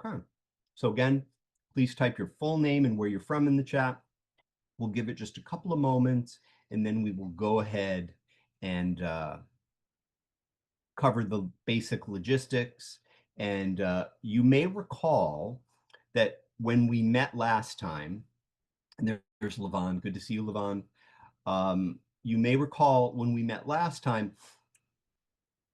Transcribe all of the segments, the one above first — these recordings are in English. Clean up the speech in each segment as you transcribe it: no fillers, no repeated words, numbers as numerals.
Okay. So again, please type your full name and where you're from in the chat. We'll give it just a couple of moments, and then we will go ahead and cover the basic logistics. And you may recall that when we met last time, and there's Levon. Good to see you, Levon. You may recall when we met last time,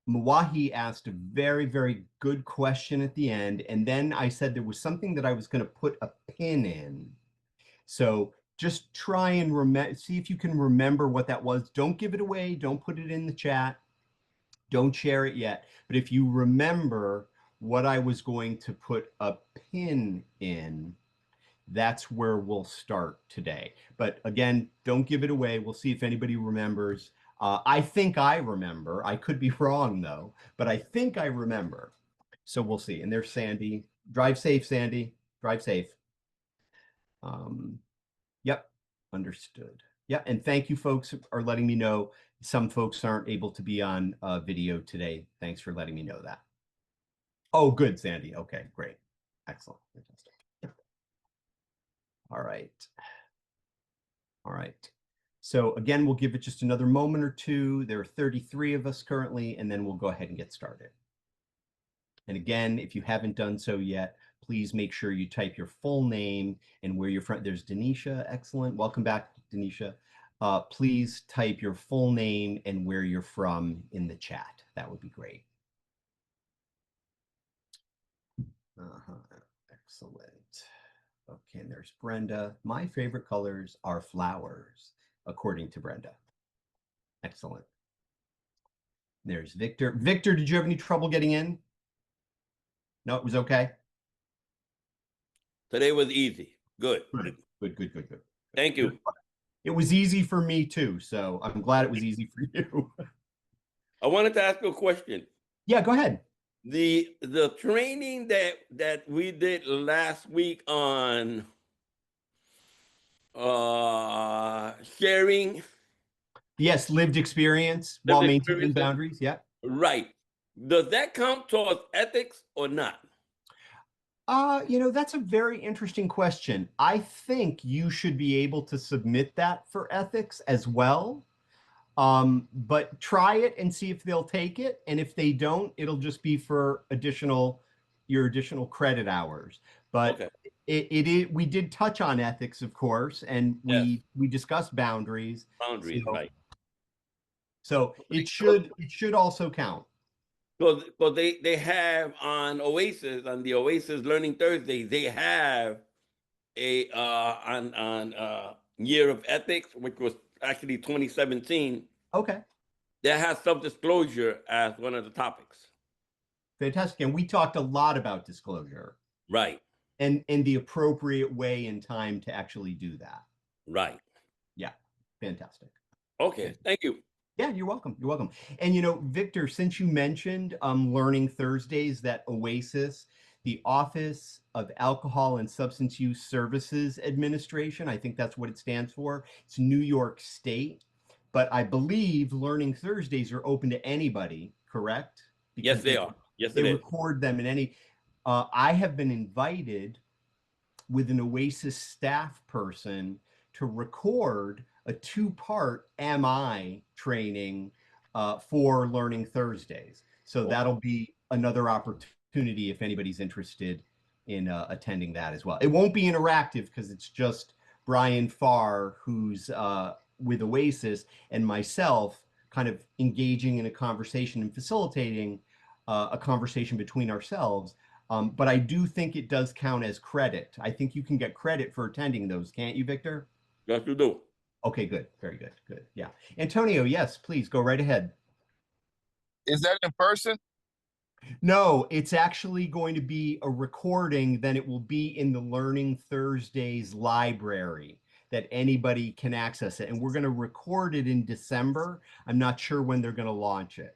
Mawahi asked a very, very good question at the end. And then I said there was something that I was going to put a pin in. So just try and see if you can remember what that was. Don't give it away. Don't put it in the chat. Don't share it yet. But if you remember what I was going to put a pin in, that's where we'll start today. But again, don't give it away. We'll see if anybody remembers. I think I remember. I could be wrong, though, but I think I remember. So we'll see. And there's Sandy. Drive safe, Sandy. Drive safe. Yep, understood. Yeah, and thank you, folks, are letting me know. Some folks aren't able to be on video today. Thanks for letting me know that. Oh, good, Sandy. Okay, great. Excellent. Fantastic. All right. All right. So again, we'll give it just another moment or two. There are 33 of us currently, and then we'll go ahead and get started. And again, if you haven't done so yet, please make sure you type your full name and where you're from. There's Denisha. Excellent. Welcome back, Denisha. Please type your full name and where you're from in the chat. That would be great. Excellent. Okay, and there's Brenda. My favorite colors are flowers, according to Brenda. Excellent. There's Victor. Victor, did you have any trouble getting in? No, it was okay? Today was easy. Good. Good. Thank you. It was easy for me too, so I'm glad it was easy for you. I wanted to ask you a question. Yeah, go ahead. The training that we did last week on sharing. Yes, lived experience while maintaining boundaries. Yeah. Right. Does that count towards ethics or not? That's a very interesting question. I think you should be able to submit that for ethics as well. But try it and see if they'll take it. And if they don't, it'll just be for your additional credit hours. But okay. We did touch on ethics, of course, and we discussed boundaries. Boundaries, right. So it should also count. Because they have on OASIS, on the OASIS Learning Thursday, they have a on Year of Ethics, which was actually 2017. Okay. That has self-disclosure as one of the topics. Fantastic. And we talked a lot about disclosure. Right. And the appropriate way and time to actually do that. Right. Yeah. Fantastic. Okay. Thank you. Yeah, you're welcome. You're welcome. And Victor, since you mentioned Learning Thursdays, that OASIS, the Office of Alcohol and Substance Use Services Administration, I think that's what it stands for. It's New York State. But I believe Learning Thursdays are open to anybody, correct? Because yes, they are. Yes, they record them in any. I have been invited with an OASIS staff person to record a 2-part MI training for Learning Thursdays. So that'll be another opportunity if anybody's interested in attending that as well. It won't be interactive because it's just Brian Farr, who's with OASIS, and myself kind of engaging in a conversation and facilitating a conversation between ourselves. But I do think it does count as credit. I think you can get credit for attending those, can't you, Victor? Yes, you do. Okay, good. Very good. Good. Yeah. Antonio, yes, please go right ahead. Is that in person? No, it's actually going to be a recording. Then it will be in the Learning Thursdays library that anybody can access it. And we're going to record it in December. I'm not sure when they're going to launch it.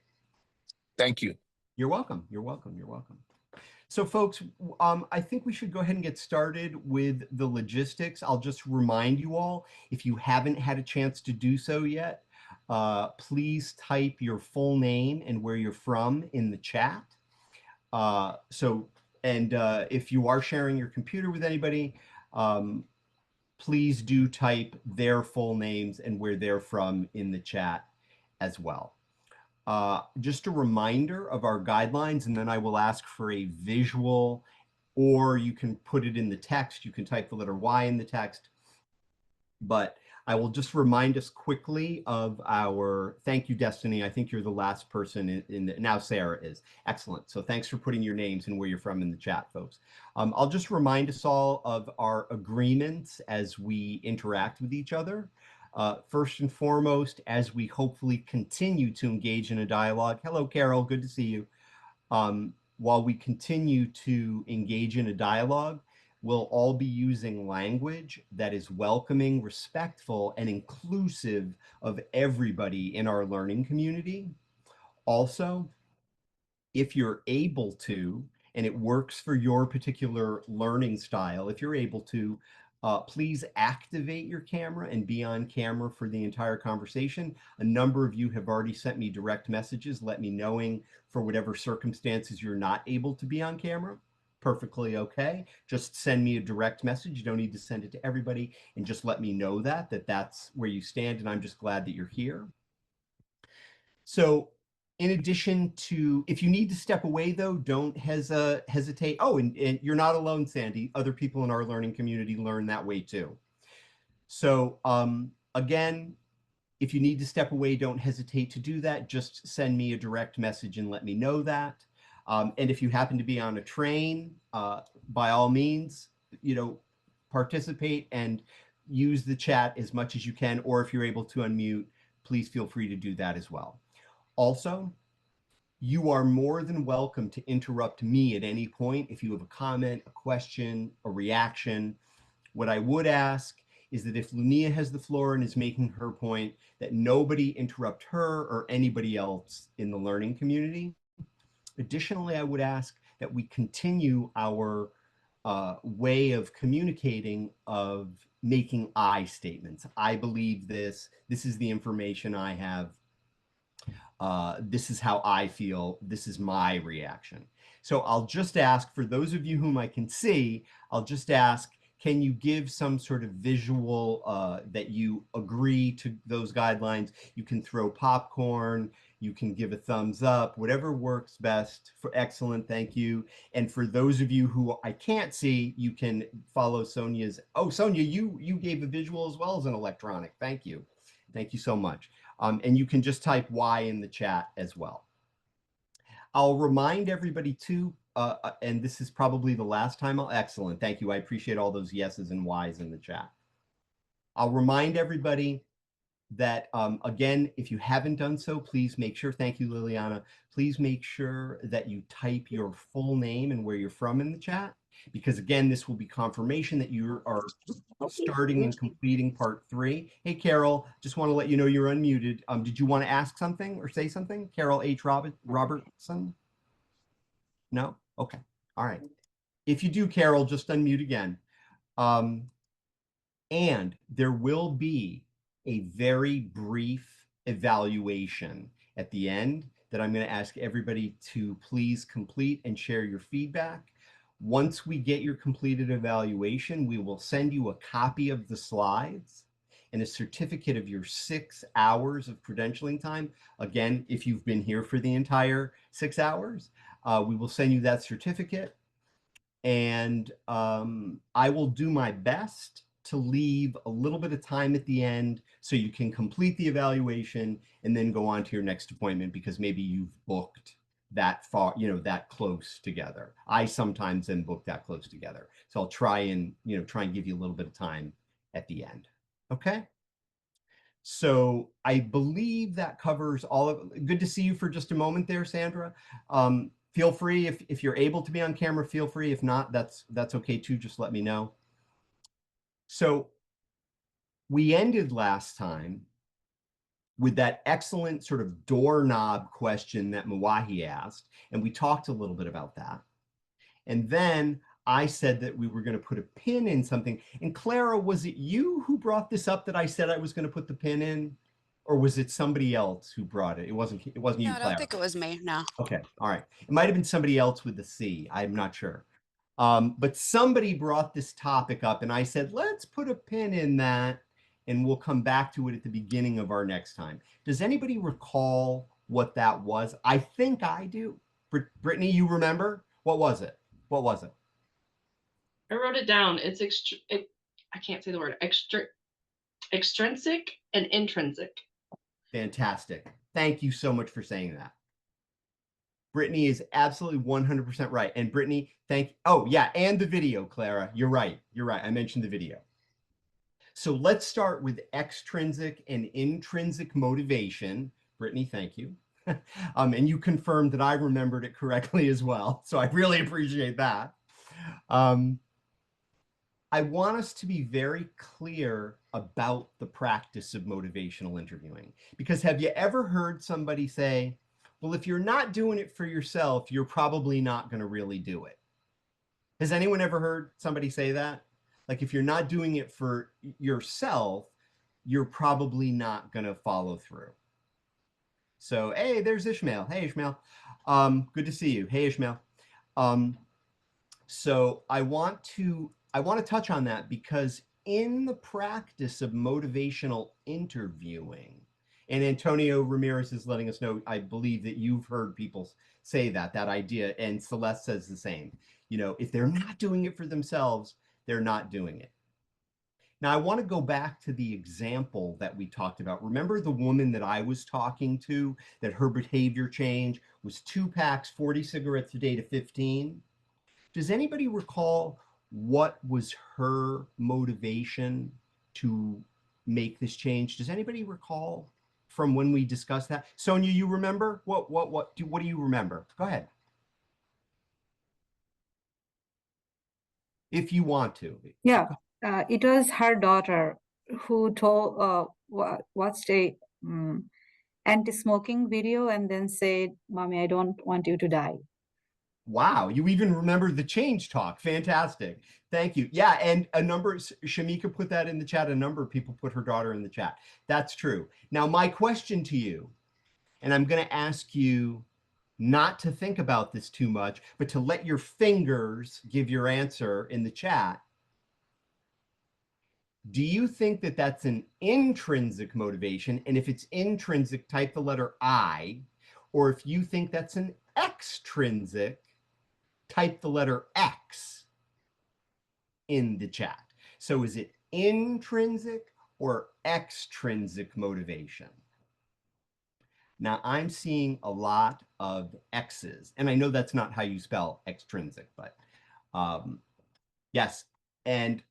Thank you. You're welcome. You're welcome. You're welcome. So folks, I think we should go ahead and get started with the logistics. I'll just remind you all, if you haven't had a chance to do so yet, please type your full name and where you're from in the chat. So And if you are sharing your computer with anybody, please do type their full names and where they're from in the chat as well. Just a reminder of our guidelines, and then I will ask for a visual, or you can put it in the text. You can type the letter Y in the text. But I will just remind us quickly of our, thank you, Destiny. I think you're the last person now Sarah is. Excellent. So thanks for putting your names and where you're from in the chat, folks. I'll just remind us all of our agreements as we interact with each other. First and foremost, as we hopefully continue to engage in a dialogue. Hello, Carol, good to see you. While we continue to engage in a dialogue, we'll all be using language that is welcoming, respectful, and inclusive of everybody in our learning community. Also, if you're able to, and it works for your particular learning style, if you're able to, please activate your camera and be on camera for the entire conversation. A number of you have already sent me direct messages, let me knowing for whatever circumstances you're not able to be on camera. Perfectly okay. Just send me a direct message. You don't need to send it to everybody, and just let me know that that's where you stand, and I'm just glad that you're here. So in addition to, if you need to step away though, don't hesitate. Oh, and you're not alone, Sandy. Other people in our learning community learn that way too. So again, if you need to step away, don't hesitate to do that. Just send me a direct message and let me know that. And if you happen to be on a train, by all means, participate and use the chat as much as you can, or if you're able to unmute, please feel free to do that as well. Also, you are more than welcome to interrupt me at any point if you have a comment, a question, a reaction. What I would ask is that if Lunia has the floor and is making her point, that nobody interrupt her or anybody else in the learning community. Additionally, I would ask that we continue our way of communicating, of making I statements. I believe this. This is the information I have. This is how I feel. This is my reaction. So I'll just ask, for those of you whom I can see, I'll just ask, can you give some sort of visual that you agree to those guidelines? You can throw popcorn, you can give a thumbs up, whatever works best. For excellent, thank you. And for those of you who I can't see, you can follow Sonia's. Oh, Sonia, you gave a visual as well as an electronic. Thank you. Thank you so much. And you can just type Y in the chat as well. I'll remind everybody too, and this is probably the last time excellent, thank you. I appreciate all those yeses and Ys in the chat. I'll remind everybody that, again, if you haven't done so, please make sure, thank you, Liliana, please make sure that you type your full name and where you're from in the chat, because again, this will be confirmation that you are starting and completing part 3. Hey, Carol, just want to let you know you're unmuted. Did you want to ask something or say something? Carol H. Robertson? No? Okay. All right. If you do, Carol, just unmute again. And there will be a very brief evaluation at the end that I'm going to ask everybody to please complete and share your feedback. Once we get your completed evaluation, we will send you a copy of the slides and a certificate of your 6 hours of credentialing time. Again, if you've been here for the entire 6 hours, we will send you that certificate. And I will do my best to leave a little bit of time at the end so you can complete the evaluation and then go on to your next appointment, because maybe you've booked that far, that close together. I sometimes then book that close together. So I'll try and give you a little bit of time at the end. Okay. So I believe that covers all of. Good to see you for just a moment there, Sandra. Feel free, if you're able to be on camera, feel free. If not, that's okay too. Just let me know. So we ended last time with that excellent sort of doorknob question that Mawahi asked, and we talked a little bit about that. And then I said that we were going to put a pin in something. And Clara, was it you who brought this up, that I said I was going to put the pin in? Or was it somebody else who brought it? It wasn't you, No, I Clara. don't think it was me, no. Okay, all right. It might have been somebody else with the C. I'm not sure. But somebody brought this topic up and I said, let's put a pin in that and we'll come back to it at the beginning of our next time. Does anybody recall what that was? I think I do. Brittany, you remember? What was it? What was it? I wrote it down. It's I can't say the word extrinsic and intrinsic. Fantastic. Thank you so much for saying that. Brittany is absolutely 100% right. And Brittany, oh yeah, and the video, Clara. You're right. You're right. I mentioned the video. So let's start with extrinsic and intrinsic motivation. Brittany, thank you. And you confirmed that I remembered it correctly as well. So I really appreciate that. I want us to be very clear about the practice of motivational interviewing, because have you ever heard somebody say, well, if you're not doing it for yourself, you're probably not going to really do it? Has anyone ever heard somebody say that? Like, if you're not doing it for yourself, you're probably not going to follow through. So, hey, there's Ishmael. Hey, Ishmael. Good to see you. Hey, Ishmael. So I want to touch on that because in the practice of motivational interviewing, and Antonio Ramirez is letting us know, I believe that you've heard people say that idea, and Celeste says the same. You know, if they're not doing it for themselves, they're not doing it. Now, I want to go back to the example that we talked about. Remember the woman that I was talking to, that her behavior change was 2 packs, 40 cigarettes a day to 15? Does anybody recall what was her motivation to make this change? Does anybody recall from when we discussed that? Sonia, you remember? What do you remember? Go ahead. If you want to. Yeah, it was her daughter who told watched a anti-smoking video and then said, "Mommy, I don't want you to die." Wow, you even remember the change talk. Fantastic. Thank you. Yeah, and a number, Shamika put that in the chat, a number of people put her daughter in the chat. That's true. Now, my question to you, and I'm going to ask you not to think about this too much, but to let your fingers give your answer in the chat. Do you think that that's an intrinsic motivation? And if it's intrinsic, type the letter I. Or if you think that's an extrinsic, type the letter X in the chat. So is it intrinsic or extrinsic motivation? Now I'm seeing a lot of X's, and I know that's not how you spell extrinsic, but yes. And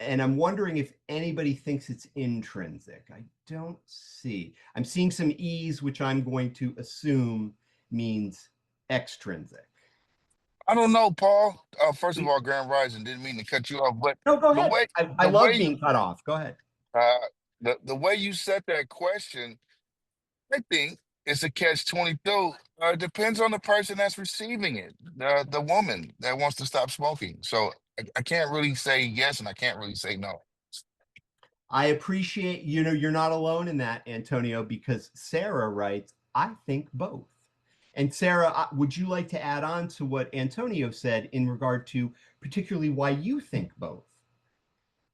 I'm wondering if anybody thinks it's intrinsic. I don't see. I'm seeing some E's, which I'm going to assume means extrinsic. I don't know, Paul. First of all, Grand Rising, didn't mean to cut you off, but No, go the ahead. way I love being cut off. Go ahead. the way you set that question, I think it's a catch-22. It depends on the person that's receiving it, the woman that wants to stop smoking. So I can't really say yes, and I can't really say no. I appreciate, you're not alone in that, Antonio, because Sarah writes, I think both. And Sarah, would you like to add on to what Antonio said in regard to particularly why you think both?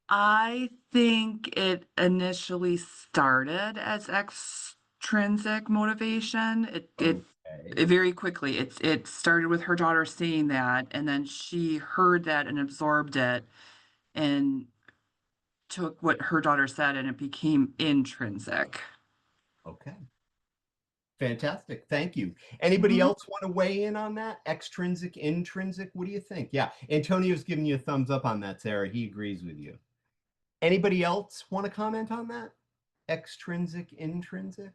I think it initially started as extrinsic motivation. It very quickly, it started with her daughter saying that, and then she heard that and absorbed it and took what her daughter said, and it became intrinsic. Okay. Fantastic. Thank you. Anybody else want to weigh in on that? Extrinsic, intrinsic? What do you think? Yeah, Antonio's giving you a thumbs up on that, Sarah. He agrees with you. Anybody else want to comment on that? Extrinsic, intrinsic?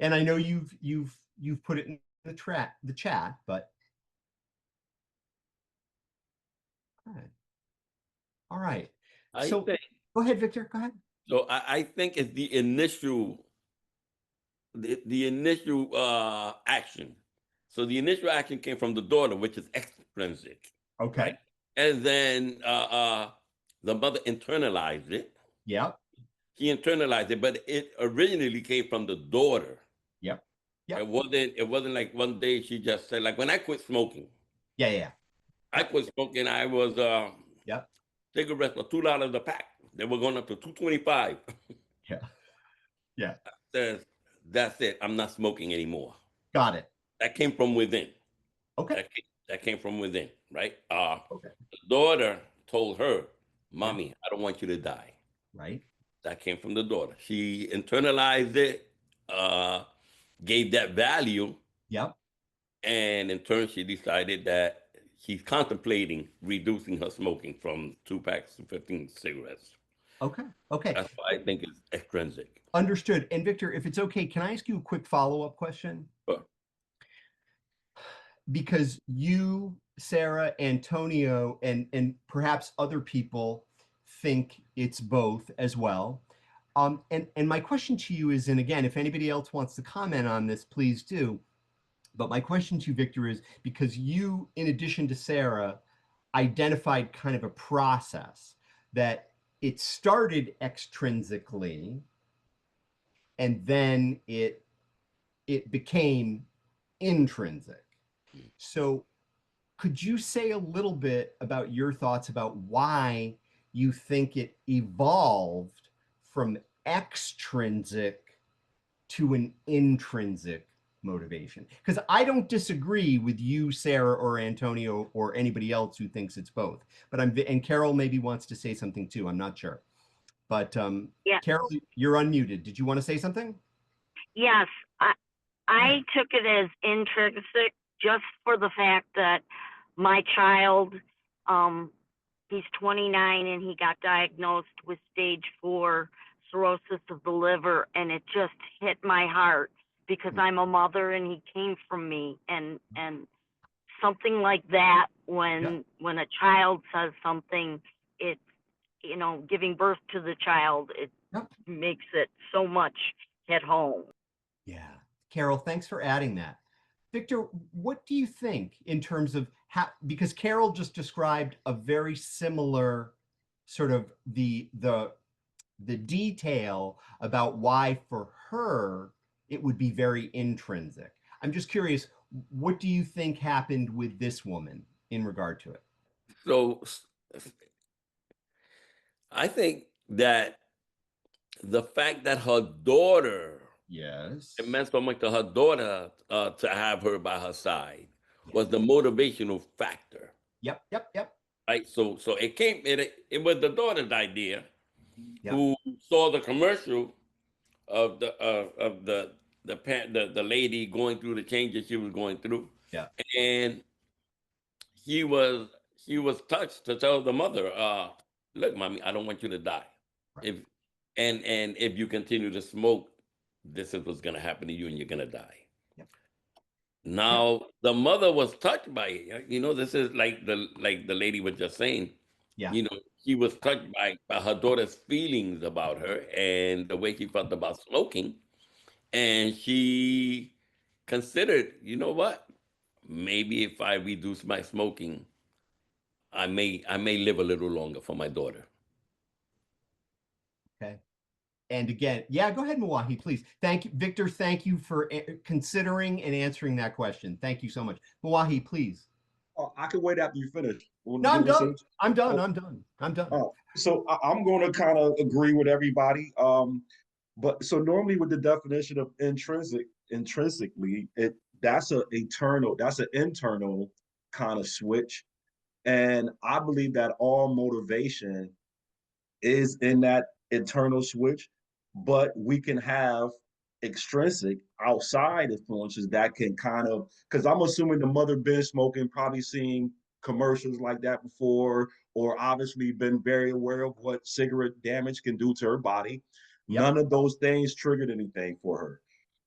And I know you've put it in the chat, but all right. So go ahead, Victor. Go ahead. So I think it's the initial action. So the initial action came from the daughter, which is extrinsic. Okay. Right? And then the mother internalized it. Yep. She internalized it, but it originally came from the daughter. Yep. Yep. It wasn't like one day she just said, like when I quit smoking. Yeah. I quit smoking. I was Yep. cigarettes for $2 a pack. They were going up to $2.25. Yeah. Yeah. Says, that's it. I'm not smoking anymore. Got it. That came from within. Okay. That came from within, right? Okay. The daughter told her, Yeah. "Mommy, I don't want you to die." Right. That came from the daughter. She internalized it, gave that value, Yep. and in turn, she decided that she's contemplating reducing her smoking from 2 packs to 15 cigarettes. Okay. Okay. That's why I think it's extrinsic. Understood. And Victor, if it's okay, can I ask you a quick follow-up question? But Because you, Sarah, Antonio, and perhaps other people think it's both as well. And my question to you is, and again, if anybody else wants to comment on this, please do. But my question to you, Victor, is because you, in addition to Sarah, identified kind of a process that it started extrinsically and then it became intrinsic. So could you say a little bit about your thoughts about why you think it evolved from extrinsic to an intrinsic motivation? Because I don't disagree with you, Sarah, or Antonio, or anybody else who thinks it's both. But and Carol maybe wants to say something too. I'm not sure. But Yeah. Carol, you're unmuted. Did you want to say something? Yes, I took it as intrinsic just for the fact that my child, he's 29 and he got diagnosed with stage 4 cirrhosis of the liver, and it just hit my heart because I'm a mother and he came from me, and something like that when a child says something, it's, you know, giving birth to the child, it makes it so much hit home. Yeah. Carol, thanks for adding that. Victor, what do you think in terms of how, because Carol just described a very similar sort of the detail about why for her it would be very intrinsic. I'm just curious, what do you think happened with this woman in regard to it? so I think that the fact that her daughter, Yes. it meant so much to her daughter to have her by her side, was the motivational factor. Yep. Right. So it was the daughter's idea, Yep. who saw the commercial of the lady going through the changes she was going through. Yeah. And she was touched to tell the mother, look, mommy, I don't want you to die. Right. If you continue to smoke, this is what's gonna happen to you and you're gonna die. Yep. Now the mother was touched by it. You know, this is like the lady was just saying. Yeah. You know, she was touched by her daughter's feelings about her and the way she felt about smoking. And she considered, you know what? Maybe if I reduce my smoking, I may live a little longer for my daughter. Okay. And again, yeah, go ahead, Mawahi, please. Thank you, Victor. Thank you for considering and answering that question. Thank you so much. Mawahi, please. Oh, I can wait after you finish. No, I'm done. I'm done. Oh. I'm done. I'm done. Oh, so I'm going to kind of agree with everybody. But so normally with the definition of intrinsically, that's an internal kind of switch. And I believe that all motivation is in that internal switch, but we can have extrinsic outside influences that can kind of, because I'm assuming the mother been smoking, probably seen commercials like that before, or obviously been very aware of what cigarette damage can do to her body. Yep. None of those things triggered anything for her,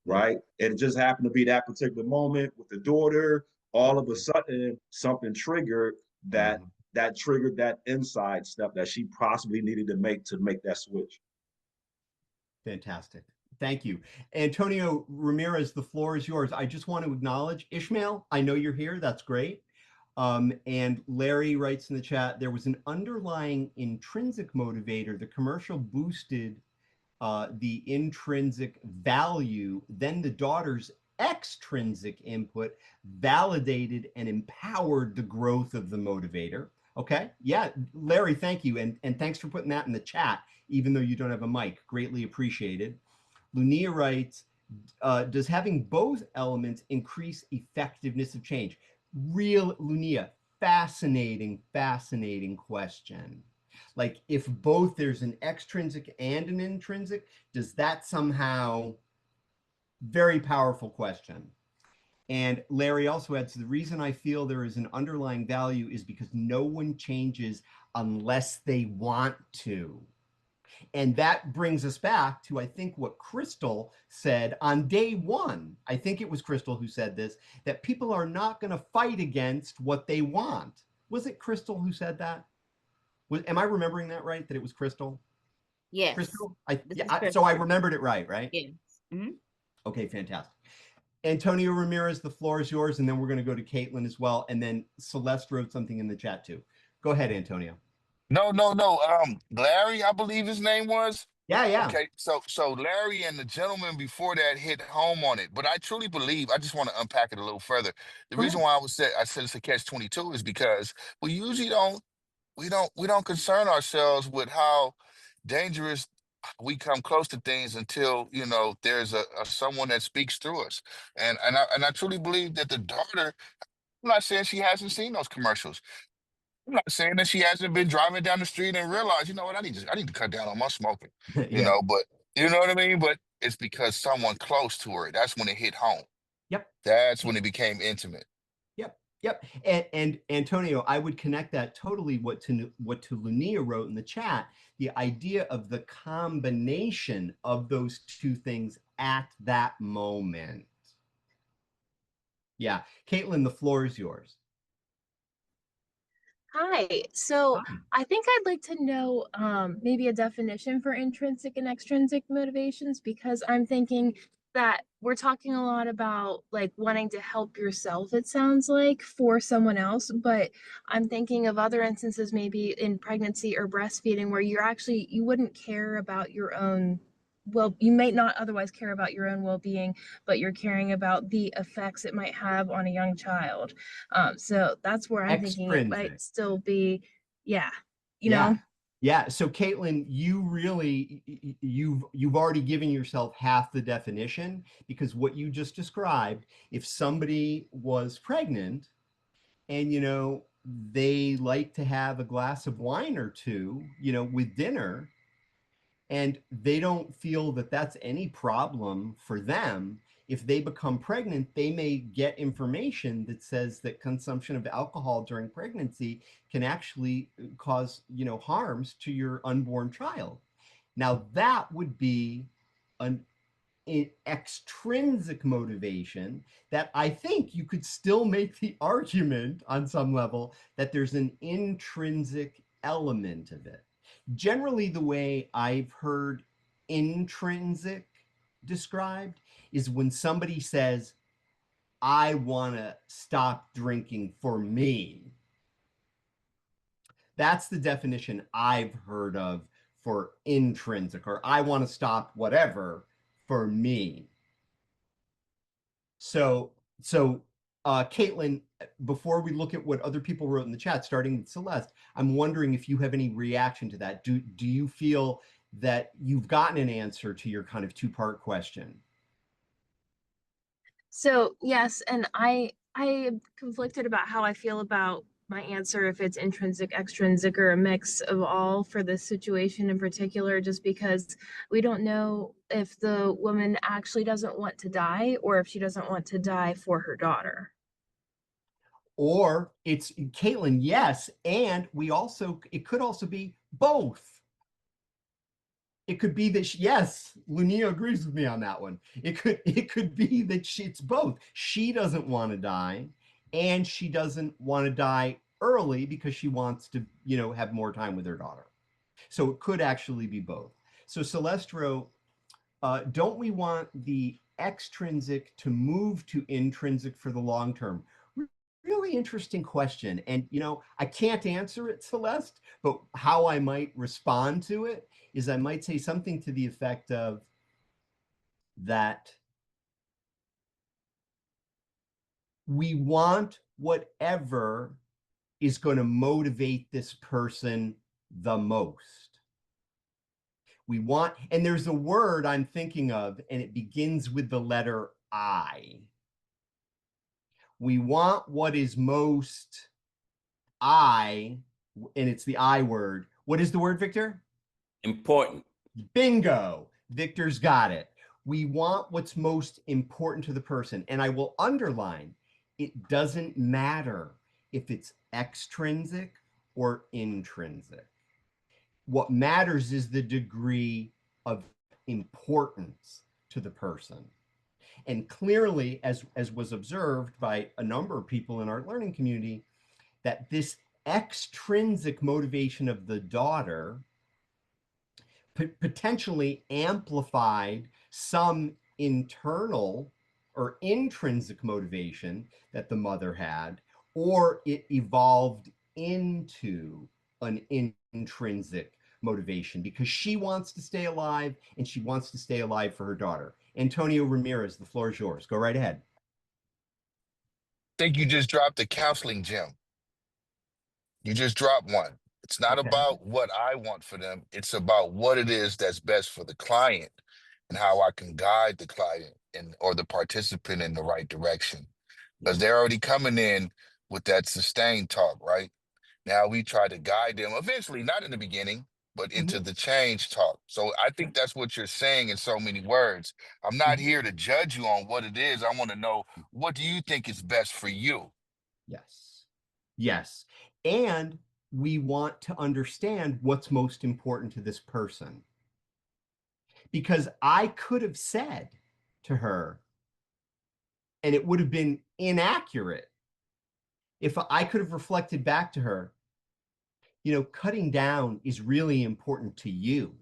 right? It just happened to be that particular moment with the daughter. All of a sudden, something triggered that triggered that inside step that she possibly needed to make that switch. Fantastic. Thank you. Antonio Ramirez, the floor is yours. I just want to acknowledge Ishmael. I know you're here. That's great. And Larry writes in the chat, there was an underlying intrinsic motivator. The commercial boosted the intrinsic value. Then the daughter's extrinsic input validated and empowered the growth of the motivator. Okay. Yeah. Larry, thank you. And thanks for putting that in the chat, even though you don't have a mic. Greatly appreciated. Lunia writes, does having both elements increase effectiveness of change? Real, Lunia, fascinating, fascinating question. Like if both there's an extrinsic and an intrinsic, does that somehow, very powerful question. And Larry also adds, the reason I feel there is an underlying value is because no one changes unless they want to. And that brings us back to, I think, what Crystal said on day one. I think it was Crystal who said this, that people are not going to fight against what they want. Was it Crystal who said that? Am I remembering that right, that it was Crystal? Yes. Crystal? This is So I Crystal. remembered it right? Yes. Mhm. Okay, fantastic. Antonio Ramirez, the floor is yours, and then we're going to go to Caitlin as well, and then Celeste wrote something in the chat too. Go ahead, Antonio. No. Larry, I believe his name was. Yeah. Okay, so Larry and the gentleman before that hit home on it, but I truly believe, I just want to unpack it a little further. The reason why I said it's a catch-22 is because we usually don't concern ourselves with how dangerous we come close to things until there's a someone that speaks through us. And I truly believe that the daughter, I'm not saying she hasn't seen those commercials. I'm not saying that she hasn't been driving down the street and realized, you know what, I need to cut down on my smoking, Yeah. but you know what I mean? But it's because someone close to her, that's when it hit home. Yep. That's when it became intimate. Yep. And Antonio, I would connect that totally what to Lunia wrote in the chat, the idea of the combination of those two things at that moment. Yeah. Caitlin, the floor is yours. Hi. So Hi. I think I'd like to know maybe a definition for intrinsic and extrinsic motivations, because I'm thinking that we're talking a lot about like wanting to help yourself, it sounds like, for someone else, but I'm thinking of other instances, maybe in pregnancy or breastfeeding, where you wouldn't care about your own, well, you may not otherwise care about your own well-being, but you're caring about the effects it might have on a young child. So that's where I'm thinking it might still be, you know. Yeah. So Caitlin, you've already given yourself half the definition, because what you just described, if somebody was pregnant and they like to have a glass of wine or two, with dinner, and they don't feel that that's any problem for them. If they become pregnant, they may get information that says that consumption of alcohol during pregnancy can actually cause, harms to your unborn child. Now, that would be an extrinsic motivation that I think you could still make the argument on some level that there's an intrinsic element of it. Generally, the way I've heard intrinsic described is when somebody says, I want to stop drinking for me. That's the definition I've heard of for intrinsic, or I want to stop whatever for me. So Caitlin, before we look at what other people wrote in the chat, starting with Celeste, I'm wondering if you have any reaction to that. Do you feel that you've gotten an answer to your kind of two-part question? So yes, and I am conflicted about how I feel about my answer, if it's intrinsic, extrinsic, or a mix of all for this situation in particular, just because we don't know if the woman actually doesn't want to die, or if she doesn't want to die for her daughter. Or it's, Caitlin, yes, and it could also be both. It could be that yes, Lunia agrees with me on that one. It could be that it's both. She doesn't want to die, and she doesn't want to die early because she wants to, have more time with her daughter. So it could actually be both. So Celeste wrote, don't we want the extrinsic to move to intrinsic for the long term? Really interesting question. And, I can't answer it, Celeste, but how I might respond to it is I might say something to the effect of that We want whatever is going to motivate this person the most. We want, and there's a word I'm thinking of, and it begins with the letter I. We want what is most I, and it's the I word. What is the word, Victor? Important. Bingo. Victor's got it. We want what's most important to the person. And I will underline, it doesn't matter if it's extrinsic or intrinsic. What matters is the degree of importance to the person. And clearly, as was observed by a number of people in our learning community, that this extrinsic motivation of the daughter potentially amplified some internal or intrinsic motivation that the mother had, or it evolved into an intrinsic motivation because she wants to stay alive and she wants to stay alive for her daughter. Antonio Ramirez, the floor is yours. Go right ahead. I think you just dropped a counseling gem. You just dropped one. It's not Okay. about what I want for them. It's about what it is that's best for the client and how I can guide the client or the participant in the right direction. Because they're already coming in with that sustained talk, right? Now we try to guide them eventually, not in the beginning, but into the change talk. So I think that's what you're saying in so many words. I'm not here to judge you on what it is. I want to know, what do you think is best for you? Yes. Yes. And we want to understand what's most important to this person. Because I could have said to her, and it would have been inaccurate if I could have reflected back to her, cutting down is really important to you.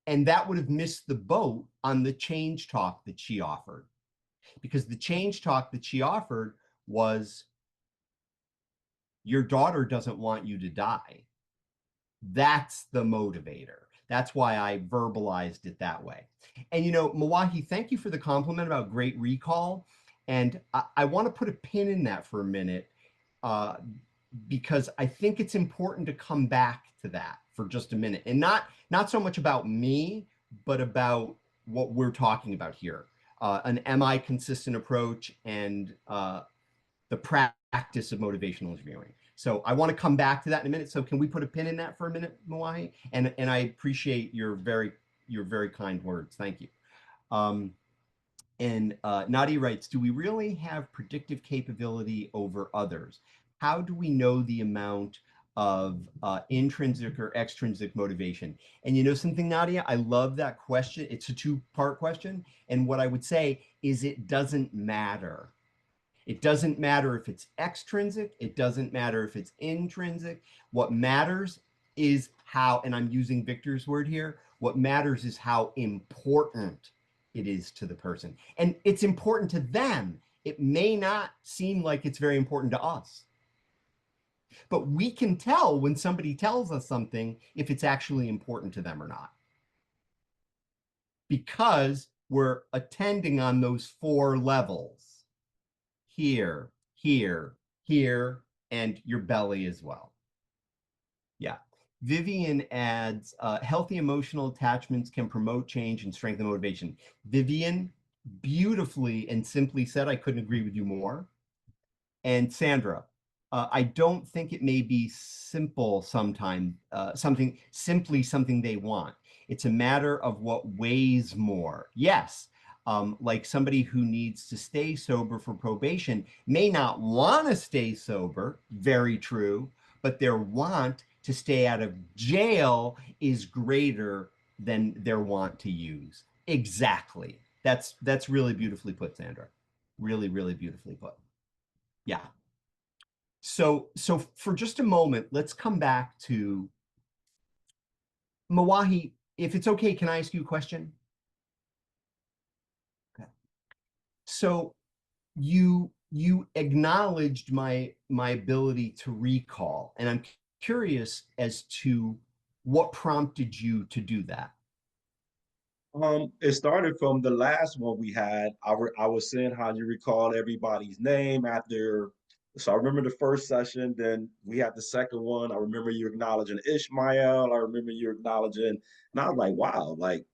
And that would have missed the boat on the change talk that she offered. Because the change talk that she offered was, your daughter doesn't want you to die. That's the motivator. That's why I verbalized it that way. And, Mawahi, thank you for the compliment about great recall. And I want to put a pin in that for a minute, because I think it's important to come back to that for just a minute. And not so much about me, but about what we're talking about here. An am I consistent approach and the practice of motivational interviewing. So I want to come back to that in a minute. So can we put a pin in that for a minute, Mawahi? And I appreciate your very kind words. Thank you. And Nadia writes, do we really have predictive capability over others? How do we know the amount of intrinsic or extrinsic motivation? And you know something, Nadia? I love that question. It's a two-part question. And what I would say is it doesn't matter. It doesn't matter if it's extrinsic. It doesn't matter if it's intrinsic. What matters is how, and I'm using Victor's word here, what matters is how important it is to the person. And it's important to them. It may not seem like it's very important to us. But we can tell when somebody tells us something if it's actually important to them or not. Because we're attending on those 4 levels. Here, here, here, and your belly as well. Yeah. Vivian adds, healthy emotional attachments can promote change and strengthen motivation. Vivian, beautifully and simply said, I couldn't agree with you more. And Sandra, I don't think it may be simple sometimes, something they want. It's a matter of what weighs more. Yes. Like somebody who needs to stay sober for probation may not want to stay sober, very true, but their want to stay out of jail is greater than their want to use. Exactly. That's really beautifully put, Sandra. Really, really beautifully put. Yeah. So for just a moment, let's come back to Mawahi. If it's okay, can I ask you a question? Okay. So you acknowledged my ability to recall, and I'm curious as to what prompted you to do that. It started from the last one we had. I was saying how you recall everybody's name after. So I remember the first session. Then we had the second one. I remember you acknowledging Ishmael. I remember you acknowledging, and I was like, wow, like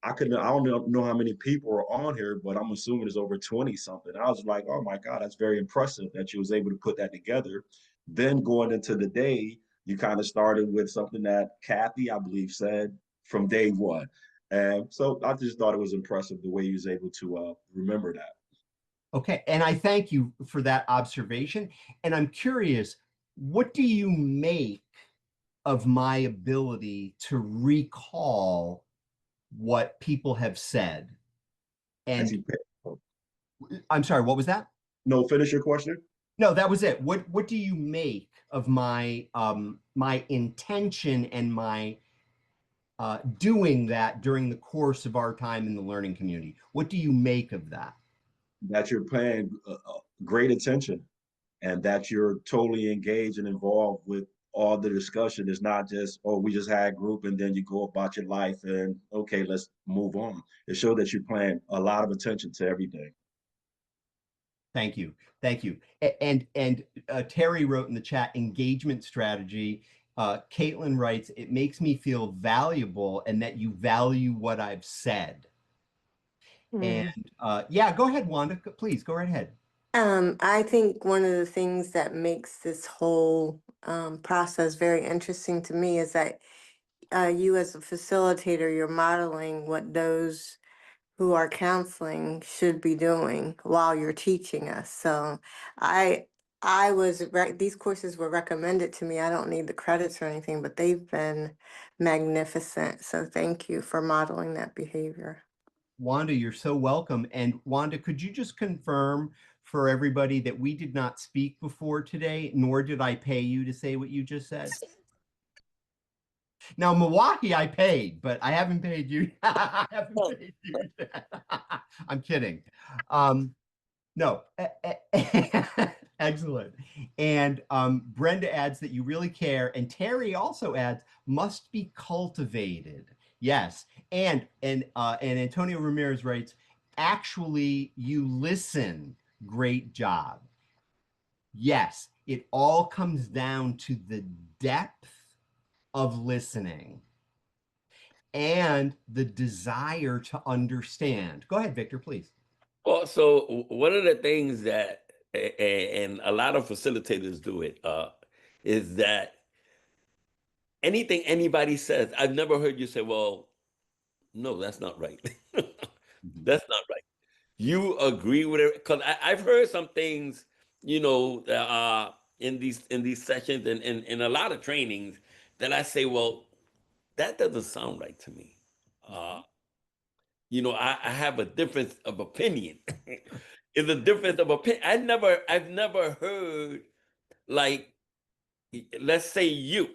I don't know how many people are on here, but I'm assuming it's over 20 something. I was like, oh my God, that's very impressive that you was able to put that together. Then going into the day, you kind of started with something that Kathy, I believe, said from day one. And so I just thought it was impressive the way he was able to remember that. Okay, and I thank you for that observation. And I'm curious, what do you make of my ability to recall what people have said? As And he, oh, I'm sorry, what was that? no, finish your question. No, that was it. What do you make of my my intention and my doing that during the course of our time in the learning community? What do you make of that? That you're paying great attention and that you're totally engaged and involved with all the discussion. It's not just, oh, we just had a group and then you go about your life and okay, let's move on. It showed that you're paying a lot of attention to everything. Thank you. Thank you. And Terry wrote in the chat, engagement strategy. Caitlin writes, it makes me feel valuable and that you value what I've said. And yeah, go ahead, Wanda. Please go right ahead. I think one of the things that makes this whole process very interesting to me is that you as a facilitator, you're modeling what those who are counseling should be doing while you're teaching us. So I these courses were recommended to me. I don't need the credits or anything, but they've been magnificent. So thank you for modeling that behavior. Wanda, you're so welcome. And Wanda, could you just confirm for everybody that we did not speak before today, nor did I pay you to say what you just said? Now, Milwaukee, I paid, but I haven't paid you. I haven't paid you yet. I'm kidding. No, excellent. And Brenda adds that you really care. And Terry also adds, must be cultivated. Yes. And Antonio Ramirez writes, actually, you listen. Great job. Yes, it all comes down to the depth of listening and the desire to understand. Go ahead, Victor, please. Well, so one of the things that, and a lot of facilitators do it, is that anything anybody says, I've never heard you say, well, no, that's not right. That's not right. You agree with it? Because I've heard some things, in these sessions and in a lot of trainings that I say, well, that doesn't sound right to me. I have a difference of opinion. It's a difference of opinion. I've never heard, like, let's say you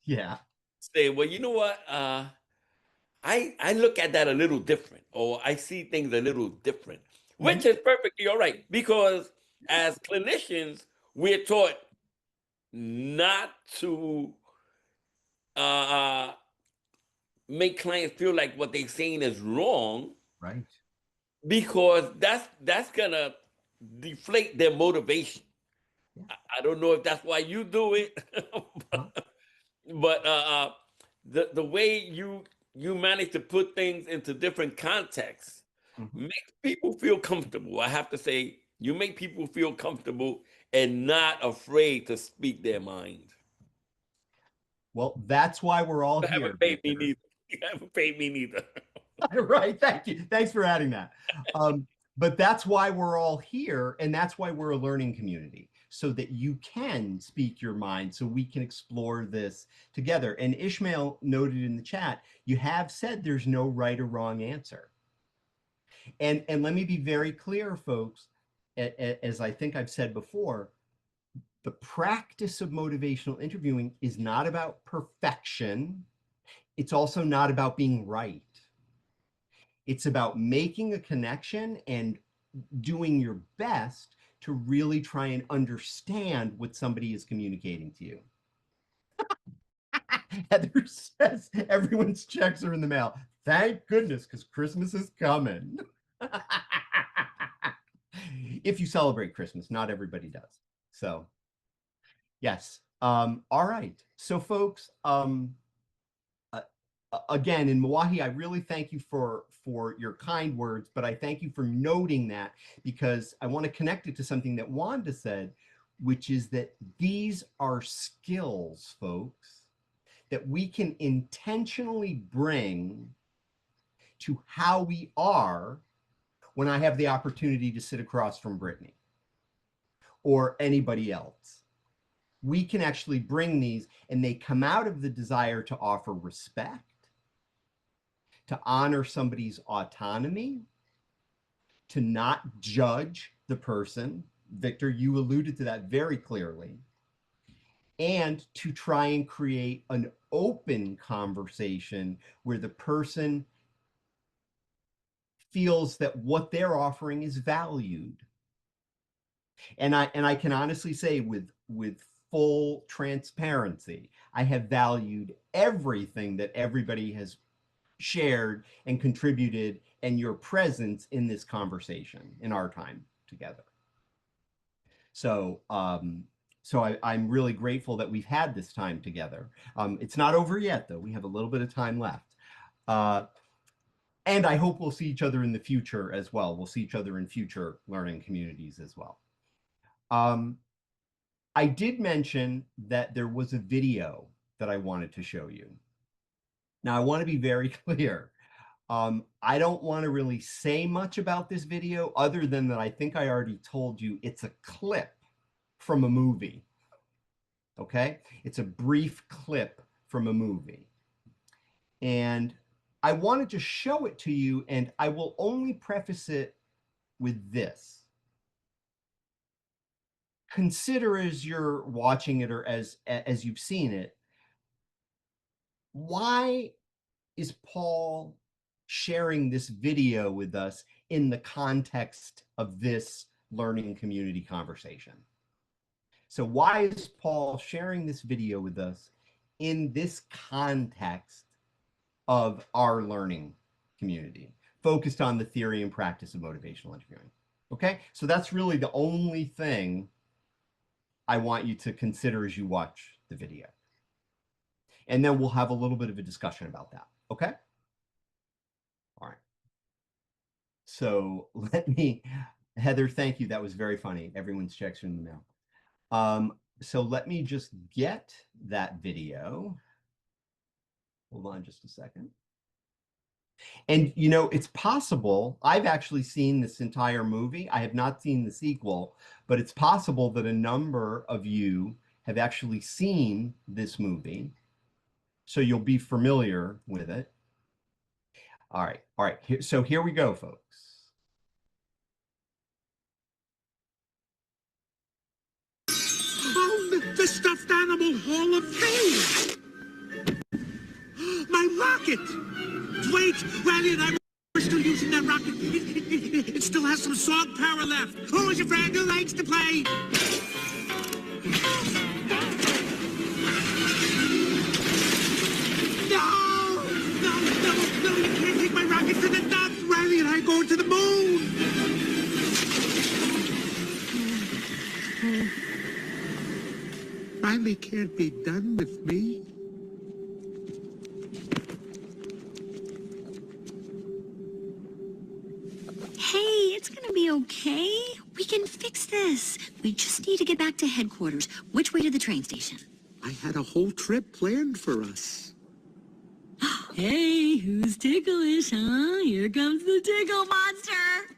Yeah. say, well, you know what? I look at that a little different, or I see things a little different, which is perfectly all right, because as clinicians, we're taught not to make clients feel like what they're saying is wrong, Right. because that's gonna deflate their motivation. Yeah. I don't know if that's why you do it, but the way you manage to put things into different contexts makes people feel comfortable. I have to say, you make people feel comfortable and not afraid to speak their mind. Well, that's why we're all You here. haven't paid me neither. You haven't paid me neither. Right. Thank you. Thanks for adding that. But that's why we're all here. And that's why we're a learning community, so that you can speak your mind, so we can explore this together. And Ishmael noted in the chat, you have said there's no right or wrong answer. And let me be very clear, folks, as I think I've said before, the practice of motivational interviewing is not about perfection. It's also not about being right. It's about making a connection and doing your best to really try and understand what somebody is communicating to you. Heather says everyone's checks are in the mail. Thank goodness, because Christmas is coming. If you celebrate Christmas, not everybody does. So, yes. All right. So, folks, again, in Mawahi, I really thank you for your kind words, but I thank you for noting that, because I want to connect it to something that Wanda said, which is that these are skills, folks, that we can intentionally bring to how we are when I have the opportunity to sit across from Brittany or anybody else. We can actually bring these, and they come out of the desire to offer respect, to honor somebody's autonomy, to not judge the person. Victor, you alluded to that very clearly. And to try and create an open conversation where the person feels that what they're offering is valued. And I can honestly say with full transparency, I have valued everything that everybody has shared and contributed, and your presence in this conversation in our time together. So I'm really grateful that we've had this time together. It's not over yet, though. We have a little bit of time left. And I hope we'll see each other in the future as well. We'll see each other in future learning communities as well. I did mention that there was a video that I wanted to show you. Now, I want to be very clear. I don't want to really say much about this video other than that I think I already told you it's a clip from a movie. Okay? It's a brief clip from a movie. And I wanted to show it to you, and I will only preface it with this. Consider as you're watching it or as you've seen it, why is Paul sharing this video with us in the context of this learning community conversation? So why is Paul sharing this video with us in this context of our learning community, focused on the theory and practice of motivational interviewing? Okay, so that's really the only thing I want you to consider as you watch the video. And then we'll have a little bit of a discussion about that, okay? All right. So let me, Heather, thank you. That was very funny. Everyone's checks are in the mail. So let me just get that video. Hold on just a second. And, you know, it's possible, I've actually seen this entire movie. I have not seen the sequel, but it's possible that a number of you have actually seen this movie. So you'll be familiar with it. All right. So here we go, folks. Oh, the stuffed animal Hall of Fame! My rocket! Wait, Riley and I were still using that rocket. It still has some song power left. Who is your friend who likes to play? No, you can't take my rocket to the top. Riley and I go to the moon. Riley can't be done with me. Hey, it's gonna be okay. We can fix this. We just need to get back to headquarters. Which way to the train station? I had a whole trip planned for us. Hey, who's ticklish, huh? Here comes the tickle monster.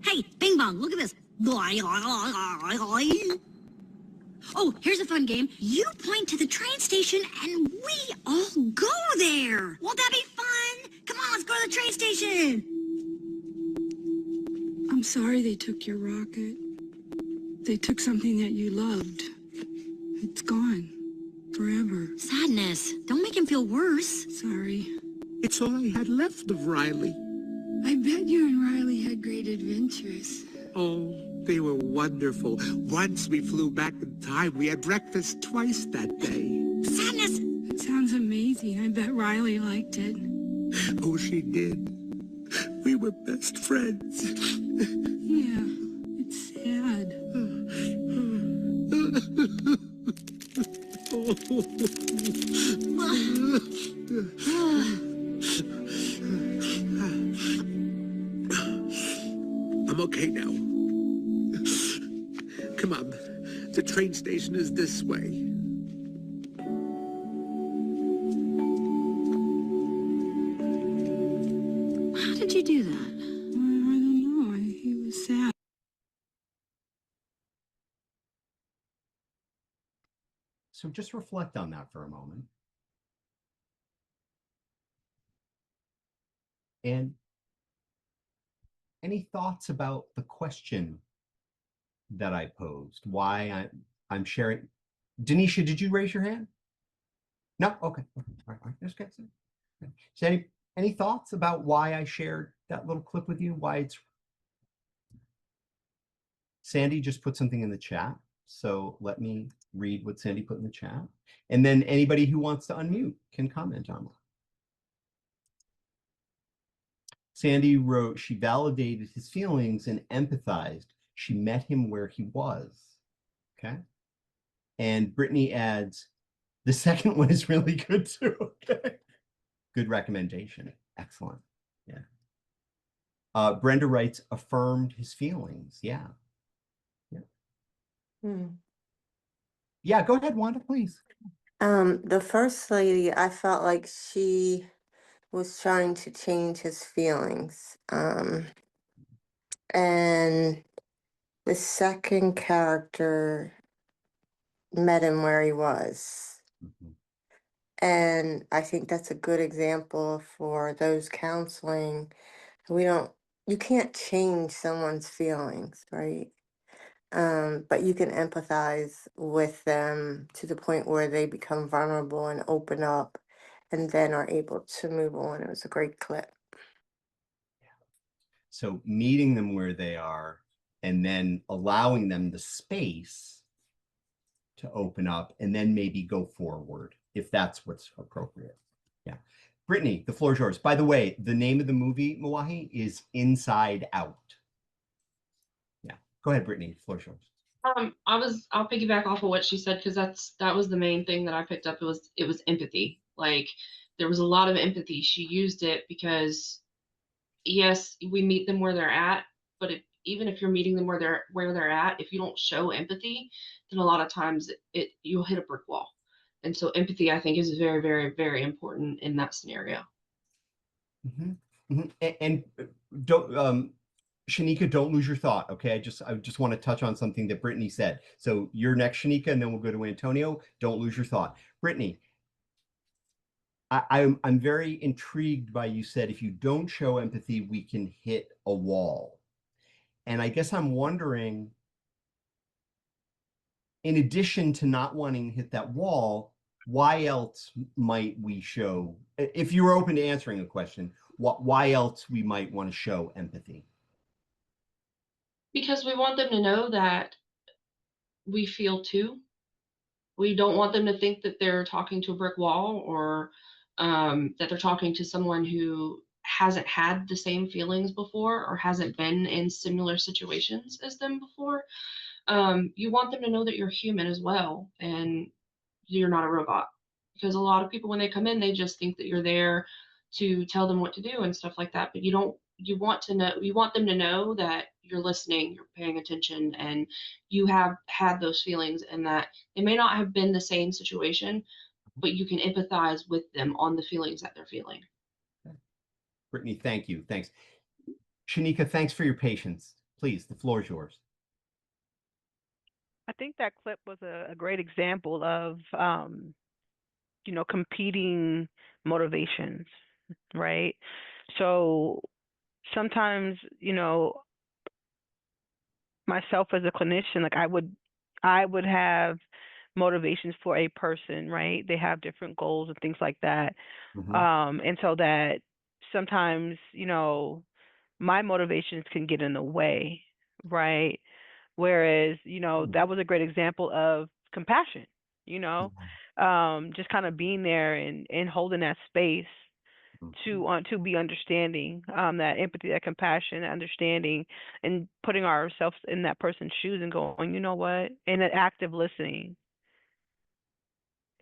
Hey, Bing Bong, look at this. Oh, here's a fun game. You point to the train station and we all go there. Won't that be fun? Come on, let's go to the train station. I'm sorry they took your rocket. They took something that you loved. It's gone. Forever. Sadness. Don't make him feel worse. Sorry. It's all I had left of Riley. I bet you and Riley had great adventures. Oh, they were wonderful. Once we flew back in time, we had breakfast twice that day. Sadness. It sounds amazing. I bet Riley liked it. Oh, she did. We were best friends. Yeah, it's sad. I'm okay now. Come on. The train station is this way. How did you do that? I don't know. He was sad. So just reflect on that for a moment. And any thoughts about the question that I posed? Why I'm sharing? Denisha, did you raise your hand? No? Okay. All right. Just get some. So any thoughts about why I shared that little clip with you? Why it's Sandy just put something in the chat. So let me read what Sandy put in the chat. And then anybody who wants to unmute can comment on it. Sandy wrote, she validated his feelings and empathized. She met him where he was. Okay. And Brittany adds, the second one is really good too. Okay. Good recommendation. Excellent. Yeah. Brenda writes, affirmed his feelings. Yeah. Yeah, go ahead, Wanda, please. The first lady, I felt like she was trying to change his feelings. And the second character met him where he was. And I think that's a good example for those counseling. You can't change someone's feelings, right? But you can empathize with them to the point where they become vulnerable and open up and then are able to move on. It was a great clip. So meeting them where they are and then allowing them the space to open up and then maybe go forward if that's what's appropriate. Yeah. Brittany, the floor is yours. By the way, the name of the movie, Mawahi, is Inside Out. Yeah. Go ahead, Brittany. The floor is yours. I'll piggyback off of what she said because that was the main thing that I picked up. It was empathy. Like there was a lot of empathy. She used it because yes, we meet them where they're at, but even if you're meeting them where they're at, if you don't show empathy, then a lot of times you'll hit a brick wall. And so empathy, I think, is very, very, very important in that scenario. And don't Shanika, don't lose your thought. Okay. I just want to touch on something that Brittany said. So you're next, Shanika, and then we'll go to Antonio. Don't lose your thought. Brittany, I'm very intrigued by you said if you don't show empathy, we can hit a wall. And I guess I'm wondering, in addition to not wanting to hit that wall, why else might we show, if you're open to answering a question, why else we might want to show empathy? Because we want them to know that we feel too. We don't want them to think that they're talking to a brick wall or that they're talking to someone who hasn't had the same feelings before or hasn't been in similar situations as them before. You want them to know that you're human as well and you're not a robot. Because a lot of people, when they come in, they just think that you're there to tell them what to do and stuff like that. But you want them to know that you're listening, you're paying attention, and you have had those feelings and that they may not have been the same situation, but you can empathize with them on the feelings that they're feeling. Brittany, thank you. Thanks. Shanika, thanks for your patience. Please, the floor is yours. I think that clip was a great example of, competing motivations, right? So sometimes, myself as a clinician, like I would have motivations for a person, right? They have different goals and things like that. And so that sometimes, my motivations can get in the way, right? Whereas, that was a great example of compassion, just kind of being there and holding that space to be understanding, that empathy, that compassion, that understanding, and putting ourselves in that person's shoes and going, you know what, and an active listening.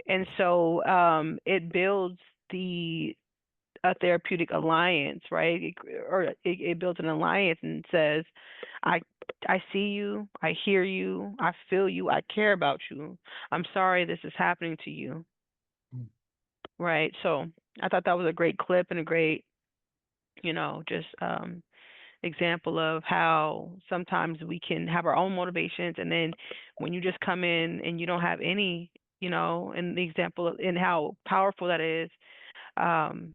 And so it builds a therapeutic alliance, right? It builds an alliance and says, I see you, I hear you, I feel you, I care about you. I'm sorry this is happening to you. Right. So I thought that was a great clip and a great, just example of how sometimes we can have our own motivations, and then when you just come in and you don't have any, and the example in how powerful that is, and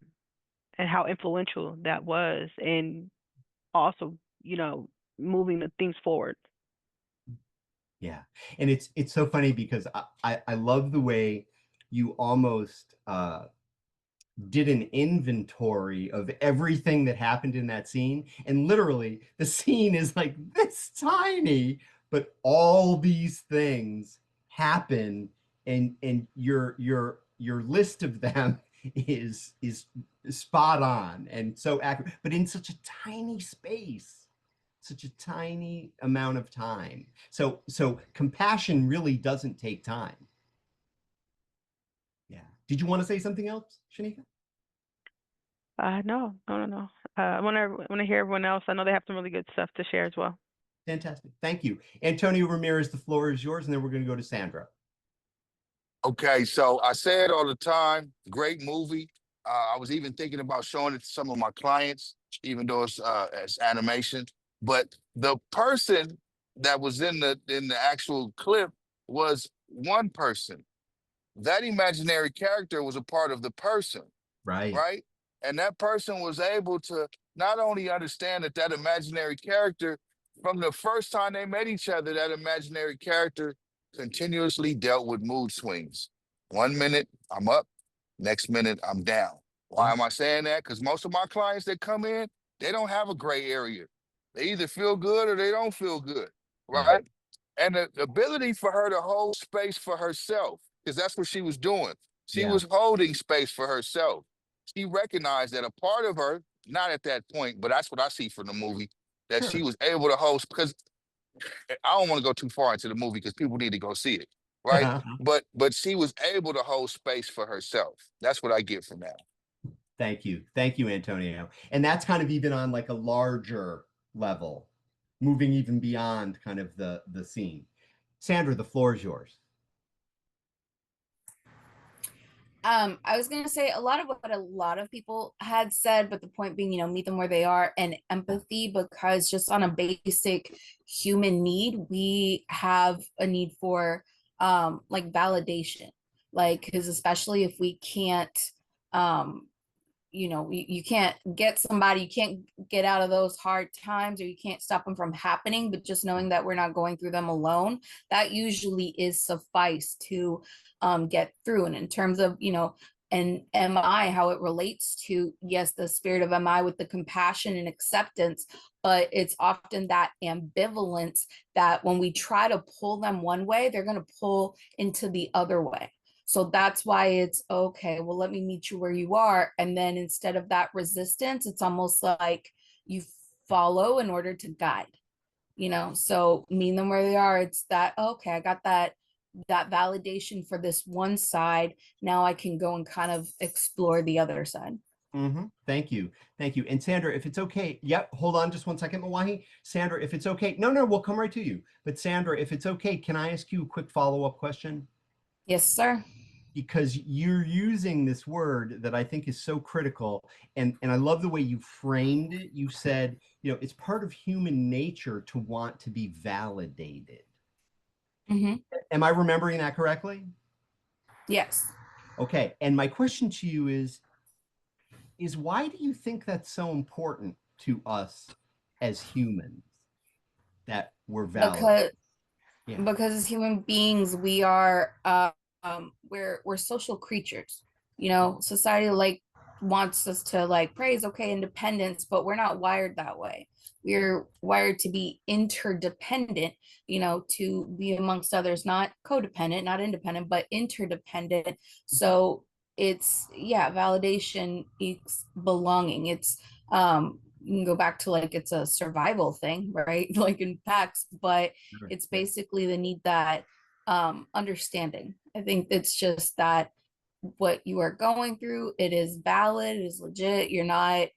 how influential that was, and also, moving the things forward. Yeah. And it's so funny because I love the way you almost did an inventory of everything that happened in that scene. And literally the scene is like this tiny, but all these things happen, and your list of them is spot on and so accurate, but in such a tiny space, such a tiny amount of time. So compassion really doesn't take time. Yeah. Did you want to say something else, Shanika? No. I want to hear everyone else. I know they have some really good stuff to share as well. Fantastic. Thank you. Antonio Ramirez, the floor is yours, and then we're going to go to Sandra. Okay, so I say it all the time. Great movie. I was even thinking about showing it to some of my clients, even though it's animation. But the person that was in the actual clip was one person. That imaginary character was a part of the person, Right. right? And that person was able to not only understand that imaginary character, from the first time they met each other, that imaginary character continuously dealt with mood swings. 1 minute I'm up, next minute I'm down. Why am I saying that? Because most of my clients that come in, they don't have a gray area. They either feel good or they don't feel good, right? And the ability for her to hold space for herself, because that's what she was doing. She was holding space for herself. She recognized that a part of her, not at that point, but that's what I see from the movie, that she was able to hold, because I don't want to go too far into the movie because people need to go see it, right? But she was able to hold space for herself. That's what I get from that. Thank you, Antonio. And that's kind of even on like a larger level, moving even beyond kind of the scene. Sandra, the floor is yours. I was going to say a lot of what a lot of people had said, but the point being, meet them where they are, and empathy, because just on a basic human need, we have a need for like validation, like, because especially if we can't, you can't get somebody, you can't get out of those hard times, or you can't stop them from happening, but just knowing that we're not going through them alone, that usually is suffice to get through. And in terms of, and MI, how it relates to, yes, the spirit of MI with the compassion and acceptance, but it's often that ambivalence that when we try to pull them one way, they're going to pull into the other way. So that's why it's okay, well, let me meet you where you are. And then instead of that resistance, it's almost like you follow in order to guide, so meet them where they are. It's that, okay, I got that validation for this one side. Now I can go and kind of explore the other side. Thank you. And Sandra, if it's okay, hold on just 1 second, Mawahi. Sandra, if it's okay, no, we'll come right to you. But Sandra, if it's okay, can I ask you a quick follow-up question? Yes, sir. Because you're using this word that I think is so critical, and I love the way you framed it. You said, it's part of human nature to want to be validated. Am I remembering that correctly? Yes. Okay. And my question to you is why do you think that's so important to us as humans, that we're validated? Because as human beings, we are we're social creatures. Society like wants us to like praise, okay, independence, but we're not wired that way. We're wired to be interdependent, to be amongst others, not codependent, not independent, but interdependent. So it's, yeah, validation equals belonging. It's you can go back to like it's a survival thing, right? Like in packs, but it's basically the need that understanding. I think it's just that what you are going through, it is valid, it is legit. You're not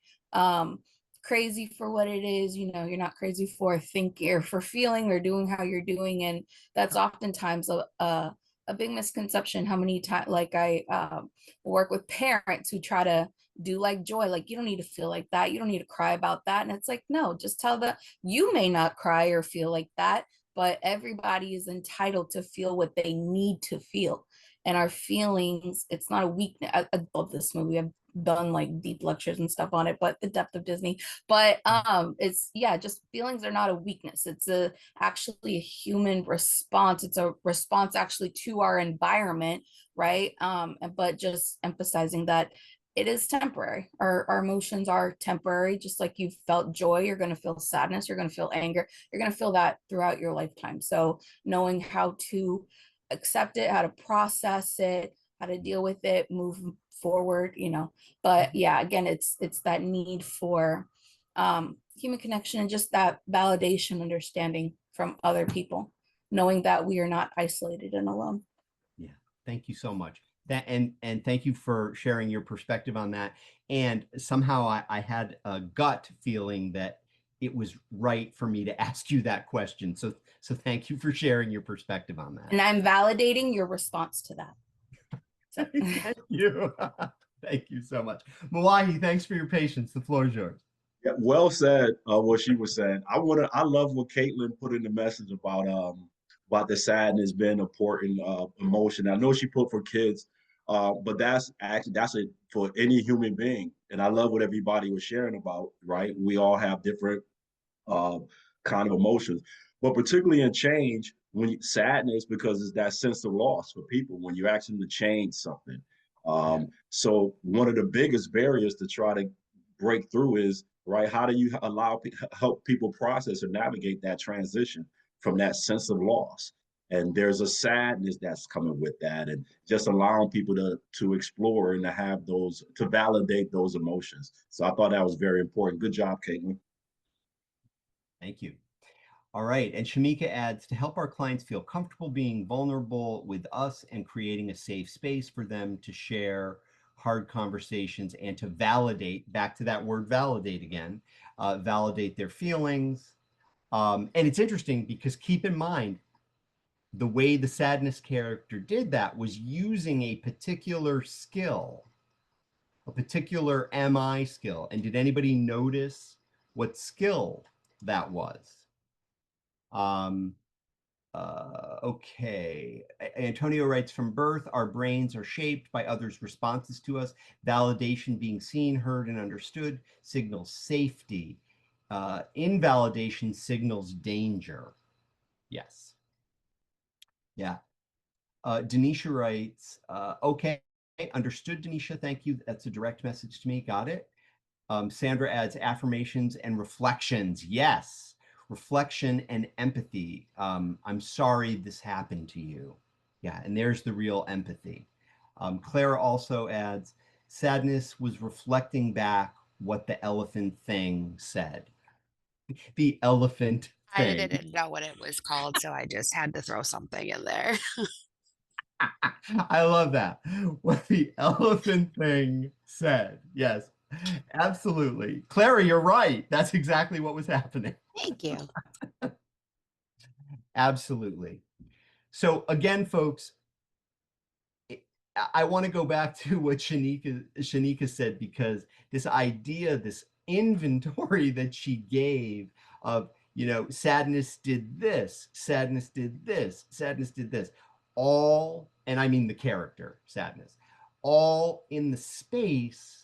crazy for what it is, you know, you're not crazy for thinking or for feeling or doing how you're doing. And that's oftentimes a big misconception. How many times, like I work with parents who try to do like Joy, like, you don't need to feel like that, you don't need to cry about that. And it's like, no, just tell them you may not cry or feel like that, but everybody is entitled to feel what they need to feel. And our feelings, it's not a weakness. I love this movie. I've done like deep lectures and stuff on it, but The Depth of Disney. But it's, yeah, just feelings are not a weakness. It's actually a human response. It's a response actually to our environment, right? But just emphasizing that it is temporary. Our emotions are temporary. Just like you've felt joy, you're going to feel sadness, you're going to feel anger, you're going to feel that throughout your lifetime. So knowing how to accept it, how to process it, how to deal with it, move forward, you know. But yeah, again, it's that need for human connection and just that validation, understanding from other people, knowing that we are not isolated and alone. Yeah, thank you so much. That and thank you for sharing your perspective on that. And somehow I had a gut feeling that it was right for me to ask you that question. So thank you for sharing your perspective on that. And I'm validating your response to that. So. Thank you. Thank you so much. Mawahi, thanks for your patience. The floor is yours. Yeah, well said. What she was saying. I love what Caitlin put in the message about the sadness being an important emotion. I know she put for kids, but that's for any human being. And I love what everybody was sharing about. Right, we all have different uh, kind of emotions, but particularly in change, sadness, because it's that sense of loss for people when you're asking them to change something. So one of the biggest barriers to try to break through is, right, how do you help people process or navigate that transition from that sense of loss? And there's a sadness that's coming with that, and just allowing people to explore and to have those, to validate those emotions. So I thought that was very important. Good job, Caitlin. Thank you. All right. And Shamika adds, to help our clients feel comfortable being vulnerable with us and creating a safe space for them to share hard conversations and to validate, back to that word validate again, validate their feelings. And it's interesting because keep in mind, the way the sadness character did that was using a particular skill, a particular MI skill. And did anybody notice what skill that was? Okay. Antonio writes, from birth, our brains are shaped by others' responses to us. Validation, being seen, heard, and understood, signals safety. Invalidation signals danger. Yes. Yeah. Denisha writes, okay, understood, Denisha. Thank you. That's a direct message to me. Got it. Sandra adds affirmations and reflections. Yes. Reflection and empathy. I'm sorry this happened to you. Yeah, and there's the real empathy. Clara also adds, sadness was reflecting back what the elephant thing said. The elephant I thing. didn't know what it was called, so I just had to throw something in there. I love that. What the elephant thing said. Yes, absolutely. Clara, you're right. That's exactly what was happening. Thank you. Absolutely. So again, folks, I want to go back to what Shanika said, because this idea, this inventory that she gave of, you know, sadness did this, sadness did this, sadness did this, all, and I mean the character, sadness, all in the space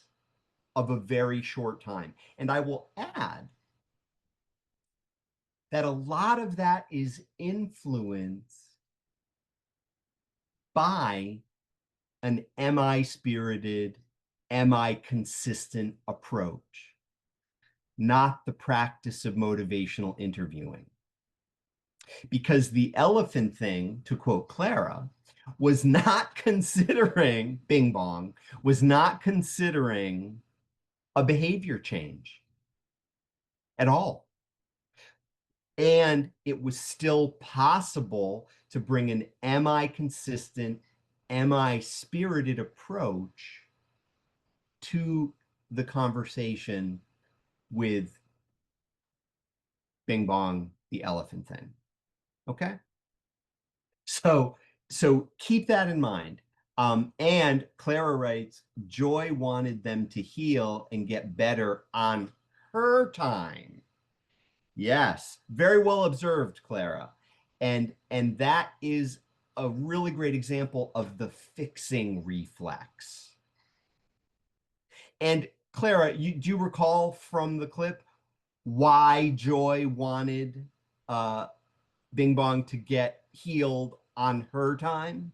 of a very short time. And I will add that a lot of that is influenced by an MI spirited, MI consistent approach, not the practice of motivational interviewing. because the elephant thing, to quote Clara, was not considering, Bing Bong, was not considering a behavior change at all. And it was still possible to bring an am I consistent, am I spirited approach to the conversation with Bing Bong, the elephant thing. Okay? So keep that in mind. And Clara writes, Joy wanted them to heal and get better on her time. Yes, very well observed, Clara. And that is a really great example of the fixing reflex. And Clara, do you recall from the clip why Joy wanted Bing Bong to get healed on her time?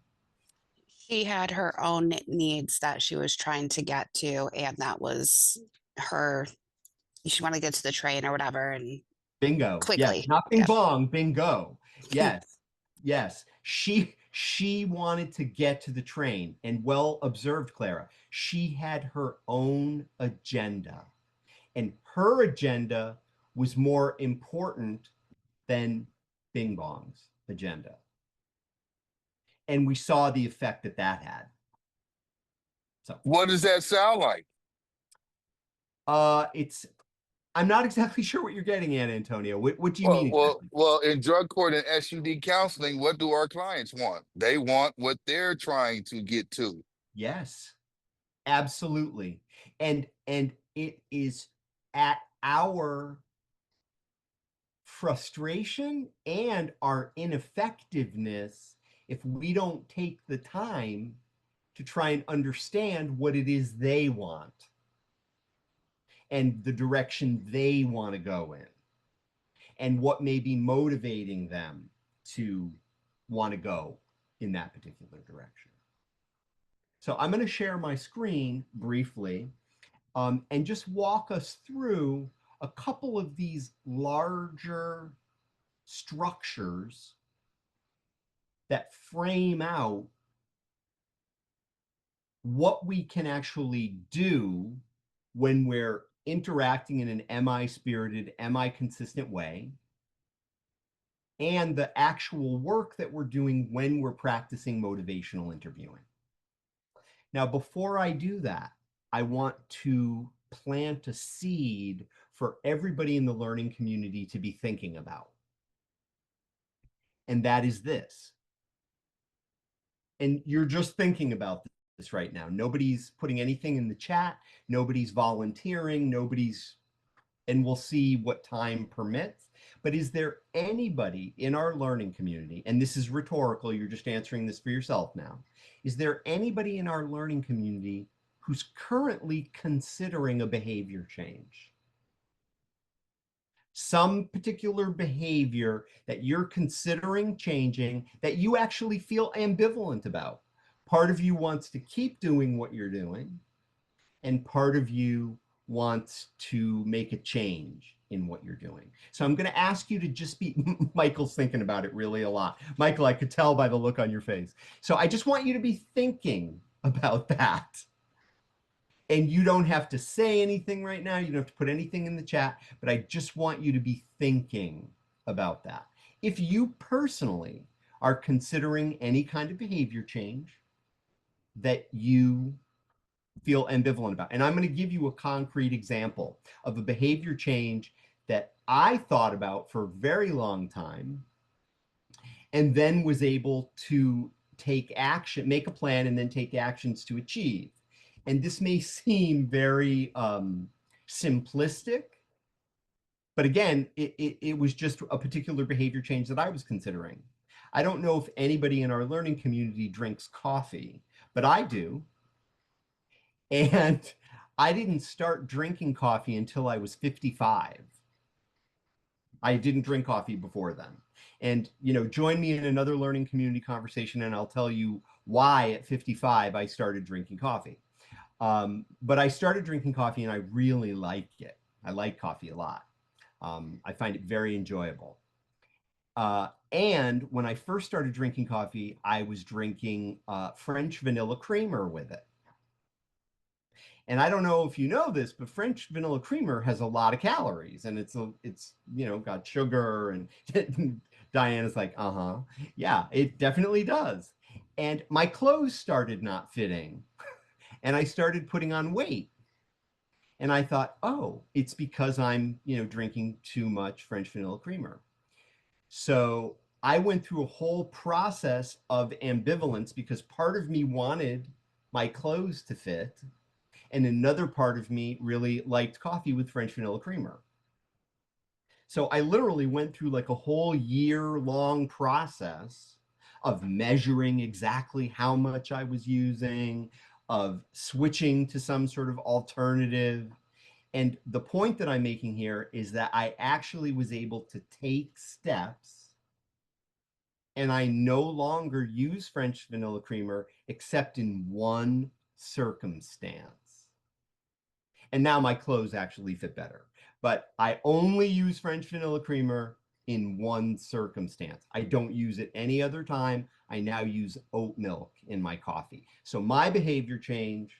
She had her own needs that she was trying to get to, and that was her. She wanted to get to the train or whatever, and Bingo. Yes, quickly. not Bing Yeah. Bong, bingo. Yes, yes. She wanted to get to the train, and well observed, Clara. She had her own agenda, and her agenda was more important than Bing Bong's agenda. And we saw the effect that that had. So what does that sound like? I'm not exactly sure what you're getting at, Antonio. What do you mean exactly? Well, in drug court and SUD counseling, what do our clients want? They want what they're trying to get to. Yes, absolutely. And it is at our frustration and our ineffectiveness if we don't take the time to try and understand what it is they want and the direction they want to go in and what may be motivating them to want to go in that particular direction. So I'm going to share my screen briefly and just walk us through a couple of these larger structures that frame out what we can actually do when we're interacting in an MI spirited, MI consistent way, and the actual work that we're doing when we're practicing motivational interviewing. Now, before I do that, I want to plant a seed for everybody in the learning community to be thinking about. And that is this. And you're just thinking about this right now. Nobody's putting anything in the chat. Nobody's volunteering. And we'll see what time permits. But is there anybody in our learning community, and this is rhetorical, you're just answering this for yourself now. Is there anybody in our learning community who's currently considering a behavior change? Some particular behavior that you're considering changing that you actually feel ambivalent about. Part of you wants to keep doing what you're doing, and part of you wants to make a change in what you're doing. So I'm going to ask you to just be, Michael's thinking about it really a lot. Michael, I could tell by the look on your face. So I just want you to be thinking about that. And you don't have to say anything right now. You don't have to put anything in the chat, but I just want you to be thinking about that. If you personally are considering any kind of behavior change that you feel ambivalent about, and I'm going to give you a concrete example of a behavior change that I thought about for a very long time and then was able to take action, make a plan, and then take actions to achieve. And this may seem very simplistic, but again, it was just a particular behavior change that I was considering. I don't know if anybody in our learning community drinks coffee, but I do. And I didn't start drinking coffee until I was 55. I didn't drink coffee before then. And, join me in another learning community conversation, and I'll tell you why at 55 I started drinking coffee. But I started drinking coffee and I really like it. I like coffee a lot. I find it very enjoyable. And when I first started drinking coffee, I was drinking French vanilla creamer with it. And I don't know if you know this, but French vanilla creamer has a lot of calories, and it's got sugar. And Diana's like, yeah, it definitely does. And my clothes started not fitting, and I started putting on weight. And I thought, oh, it's because I'm drinking too much French vanilla creamer. So I went through a whole process of ambivalence because part of me wanted my clothes to fit, and another part of me really liked coffee with French vanilla creamer. So I literally went through like a whole year-long process of measuring exactly how much I was using, of switching to some sort of alternative. And the point that I'm making here is that I actually was able to take steps, and I no longer use French vanilla creamer except in one circumstance. And now my clothes actually fit better. But I only use French vanilla creamer in one circumstance. I don't use it any other time. I now use oat milk in my coffee. So my behavior change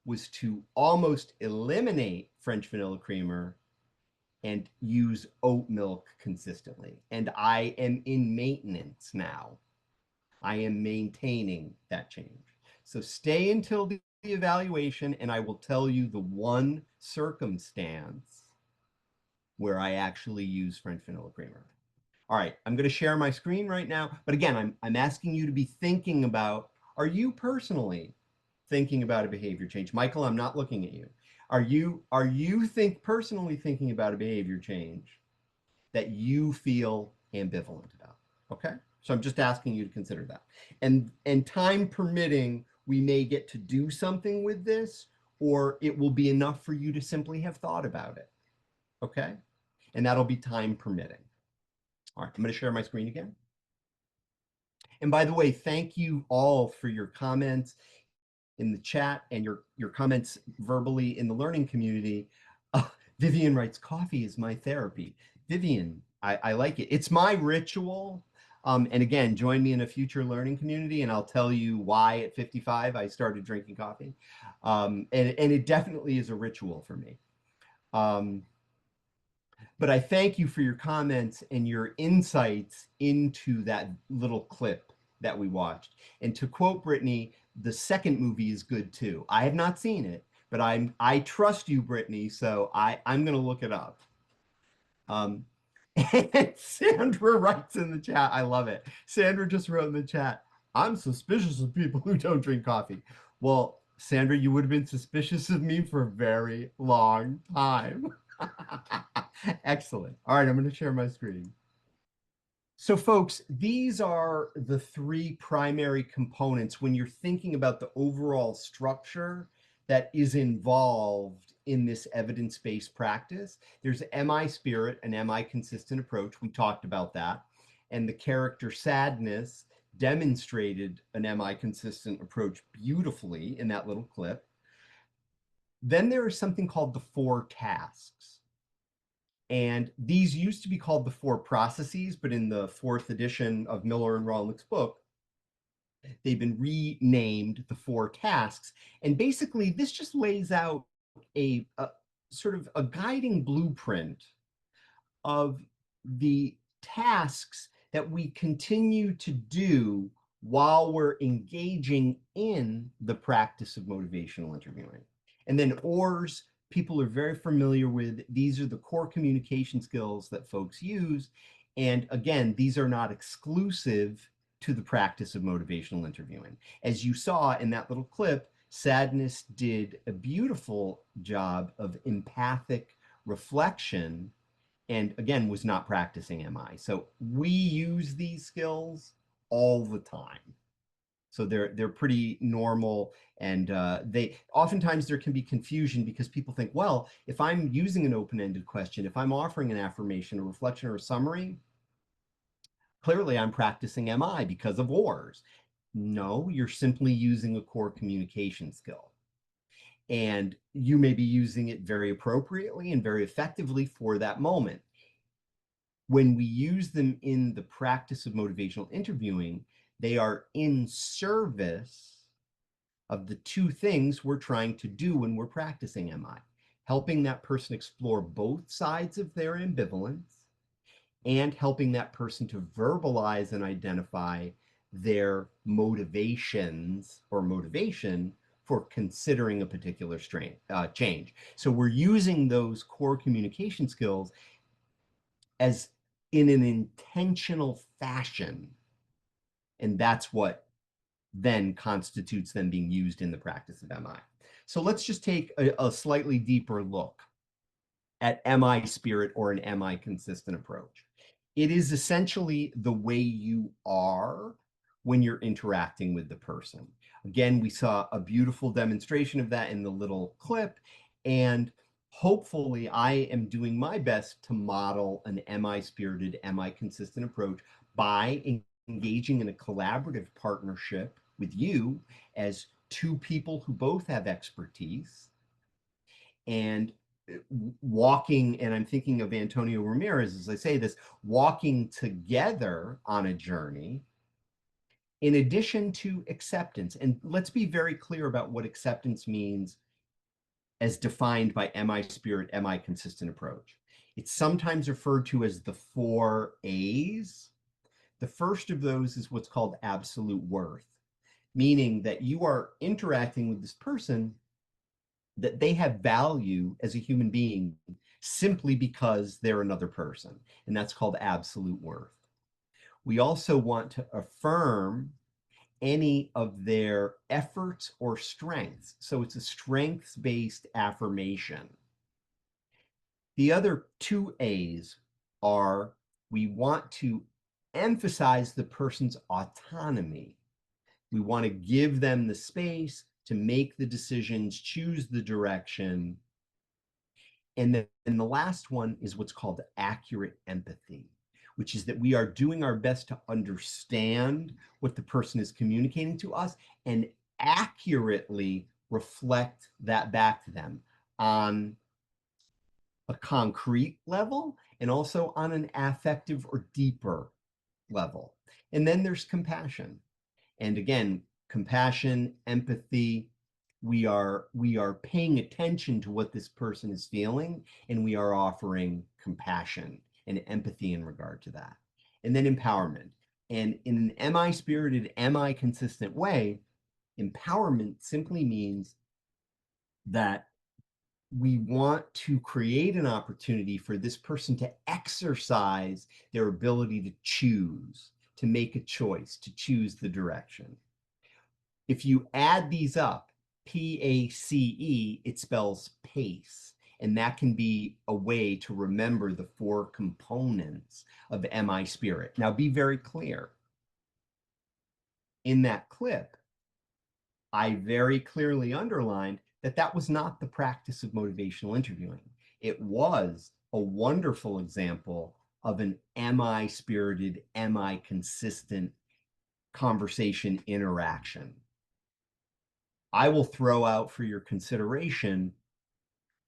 was to almost eliminate French vanilla creamer and use oat milk consistently. And I am in maintenance now. I am maintaining that change. So stay until the evaluation, and I will tell you the one circumstance where I actually use French vanilla creamer. All right, I'm going to share my screen right now. But again, I'm asking you to be thinking about, are you personally thinking about a behavior change? Michael, I'm not looking at you. Are you personally thinking about a behavior change that you feel ambivalent about? Okay, so I'm just asking you to consider that. And time permitting, we may get to do something with this, or it will be enough for you to simply have thought about it. Okay, and that'll be time permitting. All right, I'm going to share my screen again. And by the way, thank you all for your comments in the chat and your comments verbally in the learning community. Vivian writes, coffee is my therapy. Vivian, I like it. It's my ritual. And again, join me in a future learning community, and I'll tell you why at 55 I started drinking coffee. And it definitely is a ritual for me. But I thank you for your comments and your insights into that little clip that we watched. And to quote Brittany, the second movie is good too. I have not seen it, but I trust you, Brittany, so I'm going to look it up. And Sandra writes in the chat, I love it. Sandra just wrote in the chat, I'm suspicious of people who don't drink coffee. Well, Sandra, you would have been suspicious of me for a very long time. Excellent. All right, I'm going to share my screen. So folks, these are the three primary components when you're thinking about the overall structure that is involved in this evidence-based practice. There's MI spirit and MI consistent approach. We talked about that. And the character sadness demonstrated an MI consistent approach beautifully in that little clip. Then there is something called the 4 tasks. And these used to be called the 4 processes, but in the 4th edition of Miller and Rawlink's book, they've been renamed the 4 tasks. And basically, this just lays out a sort of a guiding blueprint of the tasks that we continue to do while we're engaging in the practice of motivational interviewing. And then OARS, people are very familiar with. These are the core communication skills that folks use. And again, these are not exclusive to the practice of motivational interviewing. As you saw in that little clip, Sadness did a beautiful job of empathic reflection and again was not practicing MI. So we use these skills all the time. So they're pretty normal, and they oftentimes there can be confusion because people think, well, if I'm using an open-ended question, if I'm offering an affirmation, a reflection, or a summary, clearly I'm practicing MI because of OARS. No, you're simply using a core communication skill. And you may be using it very appropriately and very effectively for that moment. when we use them in the practice of motivational interviewing, they are in service of the two things we're trying to do when we're practicing MI, helping that person explore both sides of their ambivalence and helping that person to verbalize and identify their motivations or motivation for considering a particular change. So we're using those core communication skills as in an intentional fashion. And that's what then constitutes them being used in the practice of MI. So let's just take a slightly deeper look at MI spirit or an MI consistent approach. It is essentially the way you are when you're interacting with the person. Again, we saw a beautiful demonstration of that in the little clip, and hopefully I am doing my best to model an MI spirited, MI consistent approach by engaging in a collaborative partnership with you as two people who both have expertise and walking, and I'm thinking of Antonio Ramirez as I say this, walking together on a journey in addition to acceptance. And let's be very clear about what acceptance means as defined by MI Spirit, MI Consistent approach. It's sometimes referred to as the 4 A's. The first of those is what's called absolute worth, meaning that you are interacting with this person that they have value as a human being simply because they're another person. And that's called absolute worth. We also want to affirm any of their efforts or strengths. So it's a strengths-based affirmation. The other 2 A's are we want to emphasize the person's autonomy. We want to give them the space to make the decisions, choose the direction. And then the last one is what's called accurate empathy, which is that we are doing our best to understand what the person is communicating to us and accurately reflect that back to them on a concrete level and also on an affective or deeper level. And then there's compassion. And again, compassion, empathy, we are paying attention to what this person is feeling, and we are offering compassion and empathy in regard to that. And then empowerment. And in an MI spirited, MI consistent way, empowerment simply means that we want to create an opportunity for this person to exercise their ability to choose, to make a choice, to choose the direction. If you add these up, PACE, it spells pace. And that can be a way to remember the 4 components of MI spirit. Now, be very clear. In that clip, I very clearly underlined that that was not the practice of motivational interviewing. It was a wonderful example of an MI spirited, MI consistent conversation interaction. I will throw out for your consideration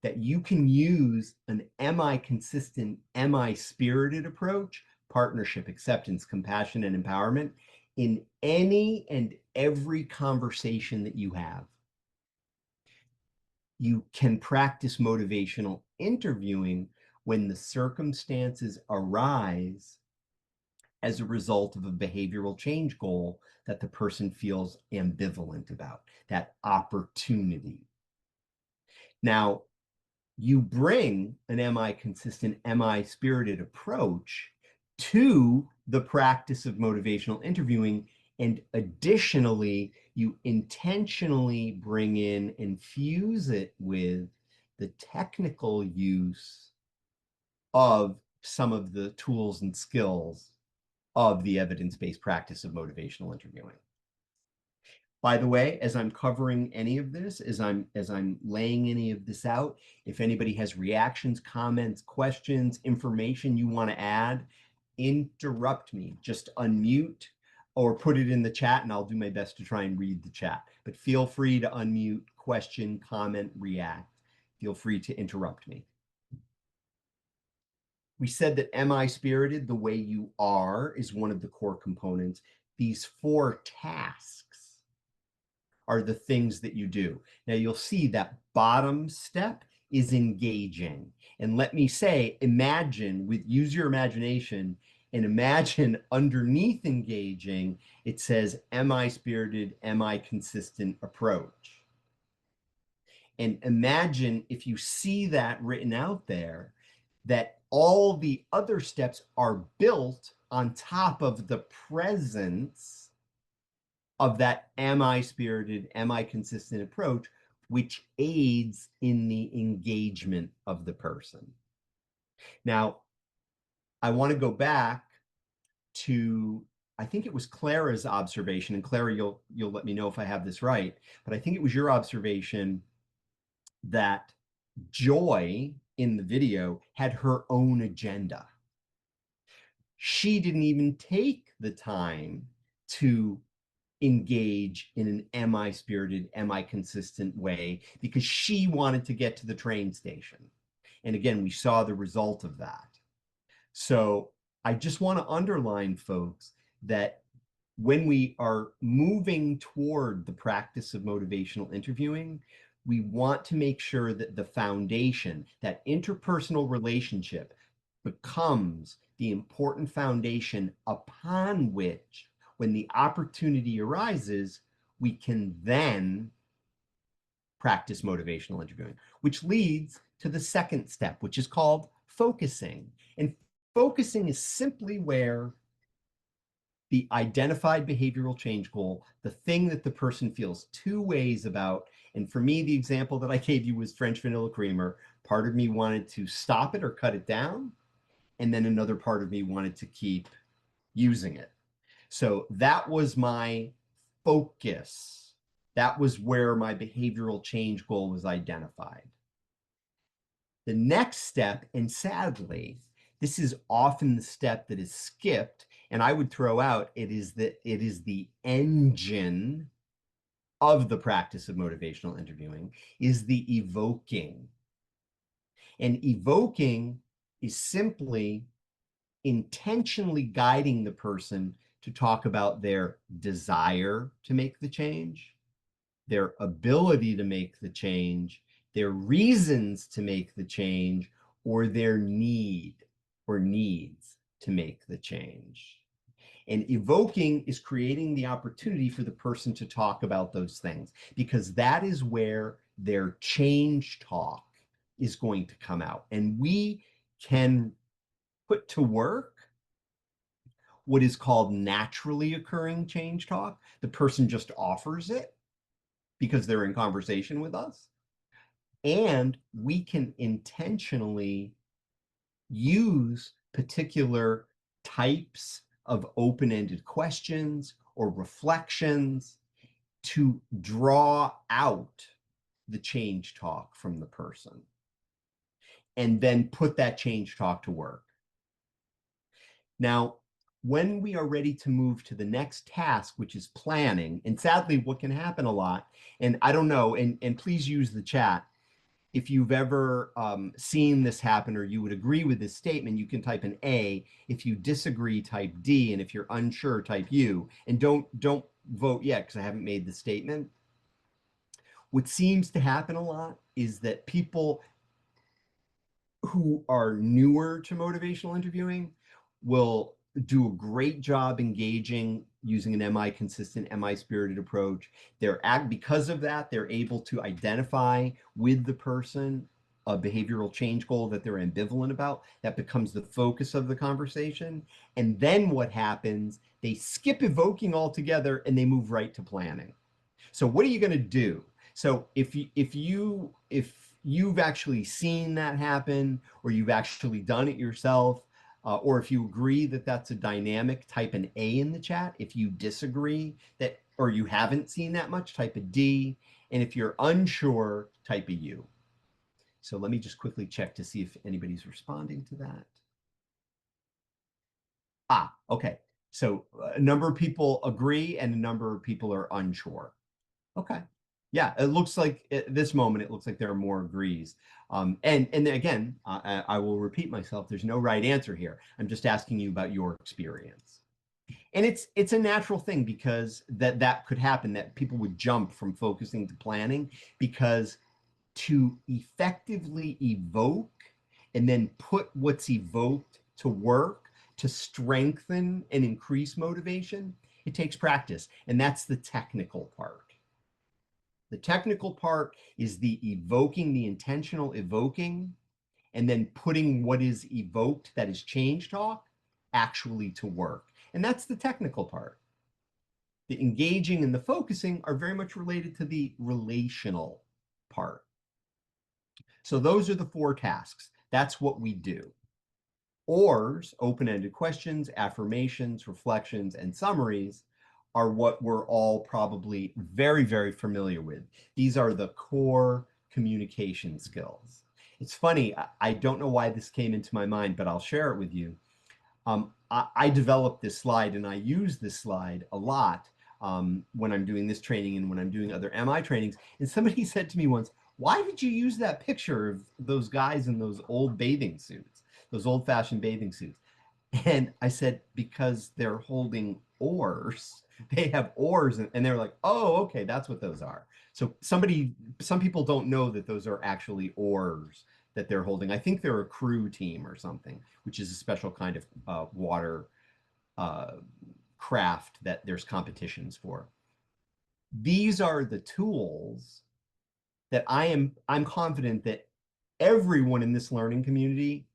that you can use an MI consistent, MI spirited approach, partnership, acceptance, compassion, and empowerment in any and every conversation that you have. You can practice motivational interviewing when the circumstances arise as a result of a behavioral change goal that the person feels ambivalent about, that opportunity. Now, you bring an MI consistent, MI spirited approach to the practice of motivational interviewing, and additionally, you intentionally bring in and fuse it with the technical use of some of the tools and skills of the evidence-based practice of motivational interviewing. By the way, as I'm covering any of this, as I'm laying any of this out, if anybody has reactions, comments, questions, information you want to add, interrupt me. Just unmute or put it in the chat and I'll do my best to try and read the chat. But feel free to unmute, question, comment, react. Feel free to interrupt me. We said that am I spirited, the way you are, is one of the core components. These 4 tasks are the things that you do. Now you'll see that bottom step is engaging. And let me say, use your imagination and imagine underneath engaging, it says, am I spirited? Am I consistent approach? And imagine if you see that written out there, that all the other steps are built on top of the presence of that am I spirited, am I consistent approach, which aids in the engagement of the person. Now, I want to go back to, I think it was Clara's observation, and Clara, you'll let me know if I have this right, but I think it was your observation that Joy in the video had her own agenda. She didn't even take the time to engage in an am I spirited, am I consistent way, because she wanted to get to the train station. And again, we saw the result of that. So I just want to underline, folks, that when we are moving toward the practice of motivational interviewing, we want to make sure that the foundation, that interpersonal relationship, becomes the important foundation upon which, when the opportunity arises, we can then practice motivational interviewing, which leads to the second step, which is called focusing. And focusing is simply where the identified behavioral change goal, the thing that the person feels 2 ways about. And for me, the example that I gave you was French vanilla creamer. Part of me wanted to stop it or cut it down. And then another part of me wanted to keep using it. So that was my focus. That was where my behavioral change goal was identified. The next step, and sadly, this is often the step that is skipped, and I would throw out, it is the engine of the practice of motivational interviewing, is the evoking. And evoking is simply intentionally guiding the person to talk about their desire to make the change, their ability to make the change, their reasons to make the change, or their need or needs to make the change. And evoking is creating the opportunity for the person to talk about those things, because that is where their change talk is going to come out. And we can put to work what is called naturally occurring change talk. The person just offers it because they're in conversation with us. And we can intentionally use particular types of open-ended questions or reflections to draw out the change talk from the person and then put that change talk to work. Now, when we are ready to move to the next task, which is planning, and sadly, what can happen a lot, and I don't know, and please use the chat, if you've ever seen this happen or you would agree with this statement, you can type an A. If you disagree, type D. And if you're unsure, type U. And don't vote yet because I haven't made the statement. What seems to happen a lot is that people who are newer to motivational interviewing will do a great job engaging using an MI consistent, MI spirited approach. Because of that, they're able to identify with the person a behavioral change goal that they're ambivalent about. That becomes the focus of the conversation. And then what happens, they skip evoking altogether and they move right to planning. So what are you going to do? So if you've actually seen that happen, or you've actually done it yourself, or if you agree that that's a dynamic, type an A in the chat. If you disagree that, or you haven't seen that much, type a D. And if you're unsure, type a U. So let me just quickly check to see if anybody's responding to that. Okay. So a number of people agree and a number of people are unsure. Okay. Yeah, it looks like at this moment, it looks like there are more agrees. And again, I will repeat myself. There's no right answer here. I'm just asking you about your experience. And it's a natural thing because that could happen, that people would jump from focusing to planning, because to effectively evoke and then put what's evoked to work to strengthen and increase motivation, it takes practice. And that's the technical part. The technical part is the evoking, the intentional evoking, and then putting what is evoked, that is change talk, actually to work. And that's the technical part. The engaging and the focusing are very much related to the relational part. So those are the 4 tasks. That's what we do. OARS, open-ended questions, affirmations, reflections, and summaries, are what we're all probably very, very familiar with. These are the core communication skills. It's funny, I don't know why this came into my mind, but I'll share it with you. I developed this slide, and I use this slide a lot when I'm doing this training and when I'm doing other MI trainings. And somebody said to me once, why did you use that picture of those guys in those old bathing suits, those old-fashioned bathing suits? And I said, because they're holding oars. They have oars, and they're like, oh, okay, that's what those are. So some people don't know that those are actually oars that they're holding. I think they're a crew team or something, which is a special kind of water craft that there's competitions for. These are the tools that I'm confident that everyone in this learning community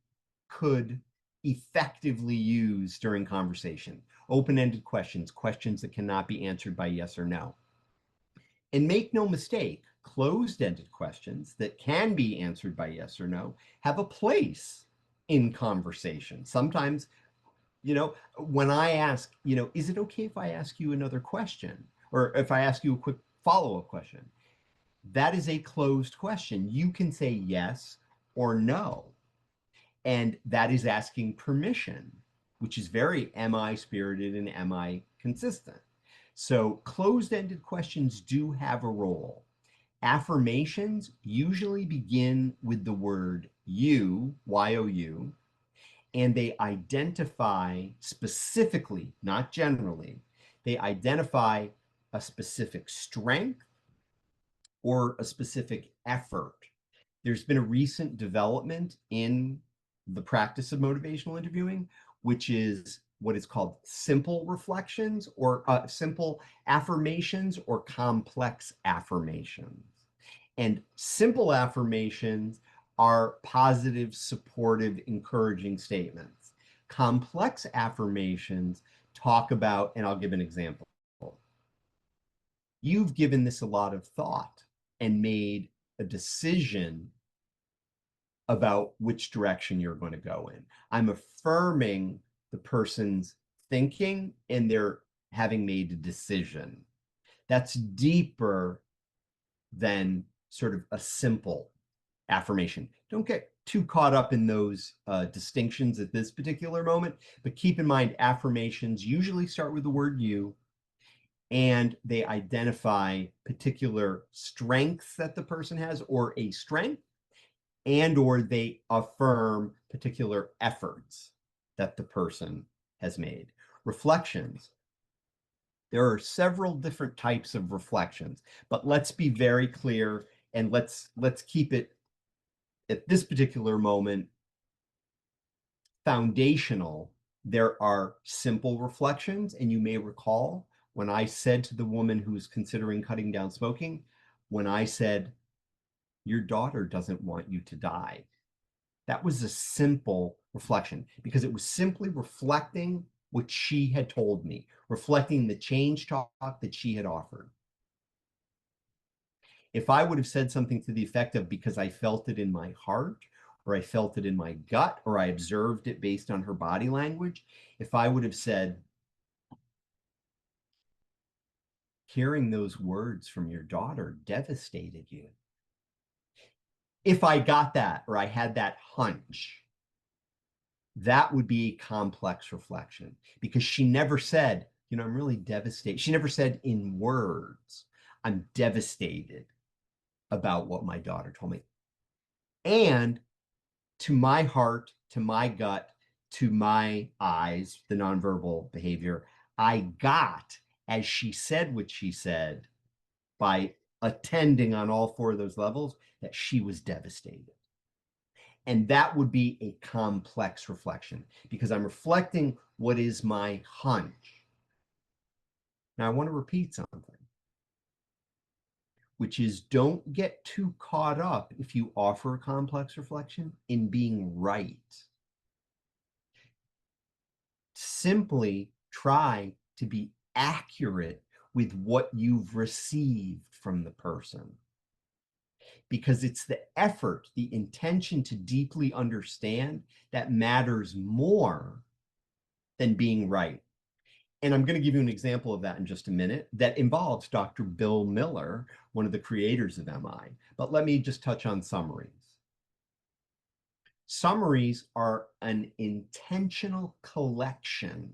could effectively use during conversation. Open-ended questions, questions that cannot be answered by yes or no. And make no mistake, closed-ended questions that can be answered by yes or no have a place in conversation. Sometimes, when I ask, is it okay if I ask you another question? Or if I ask you a quick follow-up question? That is a closed question. You can say yes or no. And that is asking permission, which is very MI spirited and MI consistent. So closed-ended questions do have a role. Affirmations usually begin with the word you, Y-O-U, and they identify specifically, not generally, they identify a specific strength or a specific effort. There's been a recent development in the practice of motivational interviewing, which is what is called simple reflections or simple affirmations or complex affirmations. And simple affirmations are positive, supportive, encouraging statements. Complex affirmations talk about, and I'll give an example. You've given this a lot of thought and made a decision about which direction you're going to go in. I'm affirming the person's thinking and their having made a decision. That's deeper than sort of a simple affirmation. Don't get too caught up in those distinctions at this particular moment, but keep in mind affirmations usually start with the word you, and they identify particular strengths that the person has or a strength, and or they affirm particular efforts that the person has made. Reflections. There are several different types of reflections, but let's be very clear and let's keep it at this particular moment foundational. There are simple reflections, and you may recall when I said to the woman who's considering cutting down smoking, when I said, your daughter doesn't want you to die. That was a simple reflection because it was simply reflecting what she had told me, reflecting the change talk that she had offered. If I would have said something to the effect of because I felt it in my heart, or I felt it in my gut, or I observed it based on her body language, if I would have said, hearing those words from your daughter devastated you. If I got that, or I had that hunch, that would be a complex reflection because she never said, I'm really devastated. She never said in words, I'm devastated about what my daughter told me. And to my heart, to my gut, to my eyes, the nonverbal behavior, I got, as she said what she said, by attending on all four of those levels, that she was devastated. And that would be a complex reflection, because I'm reflecting what is my hunch. Now, I want to repeat something, which is don't get too caught up, if you offer a complex reflection, in being right. Simply try to be accurate with what you've received from the person, because it's the effort, the intention to deeply understand that matters more than being right. And I'm going to give you an example of that in just a minute that involves Dr. Bill Miller, one of the creators of MI. But let me just touch on summaries. Summaries are an intentional collection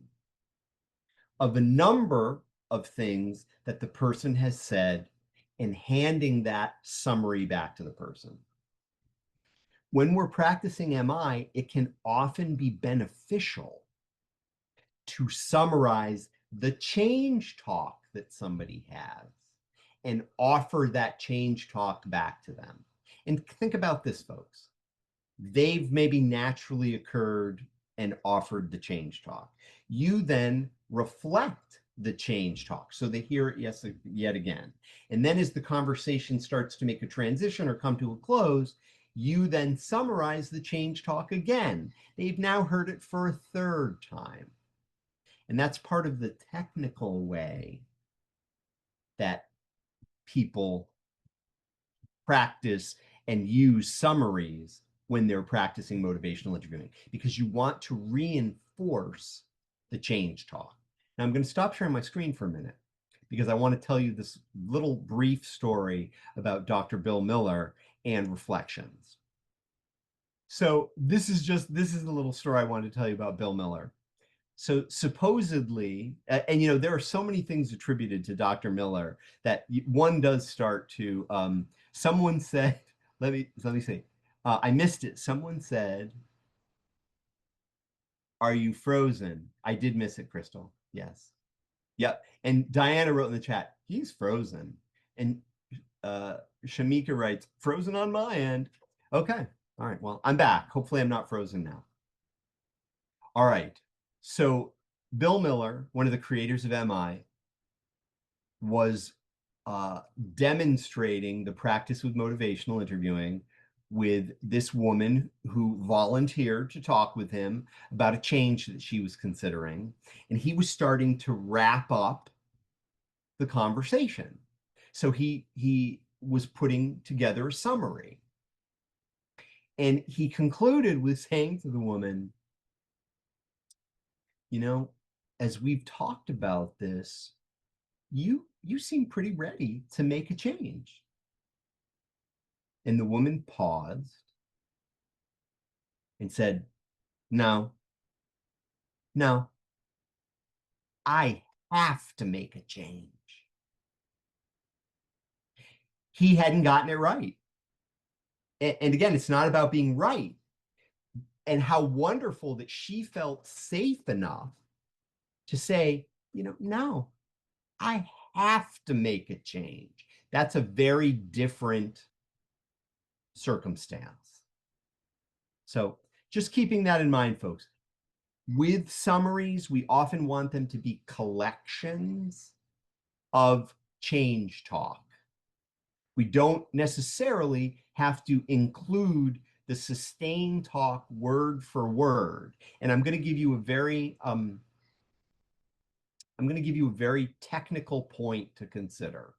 of a number of things that the person has said and handing that summary back to the person. When we're practicing MI, it can often be beneficial to summarize the change talk that somebody has and offer that change talk back to them. And think about this, folks. They've maybe naturally occurred and offered the change talk. You then reflect the change talk so they hear it yet again. And then as the conversation starts to make a transition or come to a close, you then summarize the change talk again. They've now heard it for a third time. And that's part of the technical way that people practice and use summaries when they're practicing motivational interviewing, because you want to reinforce the change talk. Now I'm going to stop sharing my screen for a minute, because I want to tell you this little brief story about Dr. Bill Miller and reflections. So this is the little story I wanted to tell you about Bill Miller. So supposedly, and there are so many things attributed to Dr. Miller that one does start to, someone said, let me see, I missed it. Someone said, "Are you frozen?" I did miss it, Crystal. Yes. Yep. And Diana wrote in the chat, "He's frozen." And Shamika writes, "Frozen on my end." Okay. All right. Well, I'm back. Hopefully I'm not frozen now. All right. So Bill Miller, one of the creators of MI, was demonstrating the practice with motivational interviewing with this woman who volunteered to talk with him about a change that she was considering. And he was starting to wrap up the conversation. So he was putting together a summary. And he concluded with saying to the woman, as we've talked about this, you seem pretty ready to make a change. And the woman paused and said, no, I have to make a change. He hadn't gotten it right. And again, it's not about being right. And how wonderful that she felt safe enough to say, no, I have to make a change. That's a very different circumstance. So just keeping that in mind, folks. With summaries, we often want them to be collections of change talk. We don't necessarily have to include the sustained talk word for word. And I'm going to give you a very technical point to consider.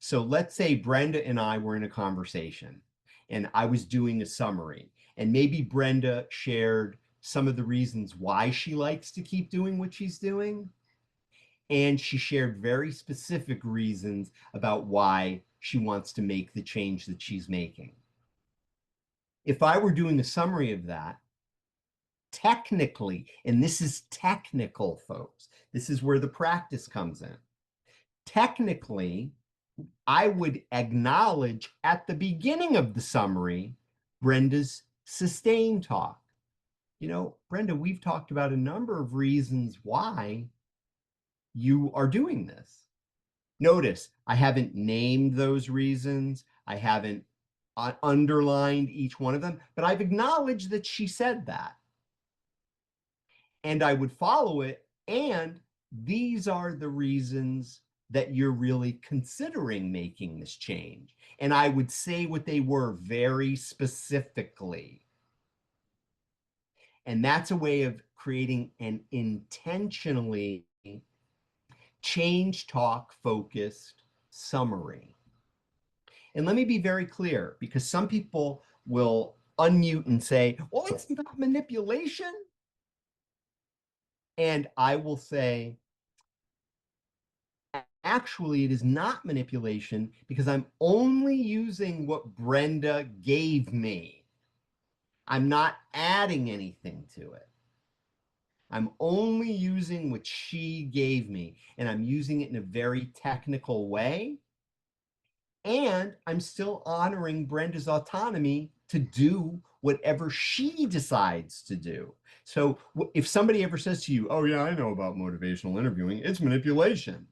So let's say Brenda and I were in a conversation and I was doing a summary, and maybe Brenda shared some of the reasons why she likes to keep doing what she's doing. And she shared very specific reasons about why she wants to make the change that she's making. If I were doing a summary of that, technically, and this is technical, folks, this is where the practice comes in. Technically, I would acknowledge at the beginning of the summary Brenda's sustained talk. You know, Brenda, we've talked about a number of reasons why you are doing this. Notice I haven't named those reasons. I haven't underlined each one of them, but I've acknowledged that she said that. And I would follow it. And these are the reasons that you're really considering making this change. And I would say what they were very specifically. And that's a way of creating an intentionally change talk focused summary. And let me be very clear, because some people will unmute and say, well, it's not manipulation. And I will say, actually, it is not manipulation because I'm only using what Brenda gave me. I'm not adding anything to it. I'm only using what she gave me, and I'm using it in a very technical way. And I'm still honoring Brenda's autonomy to do whatever she decides to do. So if somebody ever says to you, oh yeah, I know about motivational interviewing, it's manipulation,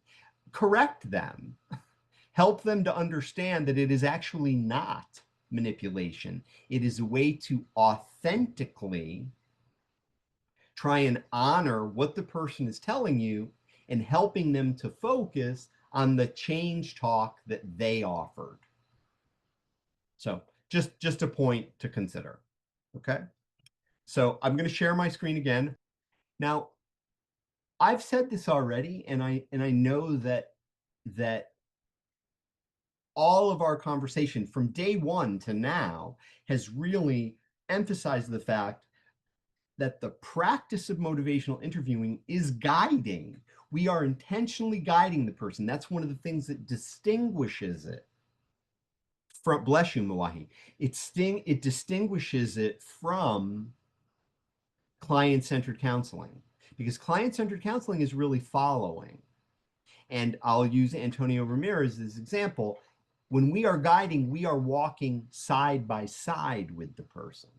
correct them. Help them to understand that it is actually not manipulation. It is a way to authentically try and honor what the person is telling you and helping them to focus on the change talk that they offered. So just a point to consider. Okay. So I'm going to share my screen again. Now, I've said this already, and I know that all of our conversation from day one to now has really emphasized the fact that the practice of motivational interviewing is guiding. We are intentionally guiding the person. That's one of the things that distinguishes it from, bless you, Mawahi. It distinguishes it from client-centered counseling, because client-centered counseling is really following. And I'll use Antonio Ramirez as an example. When we are guiding, we are walking side by side with the person.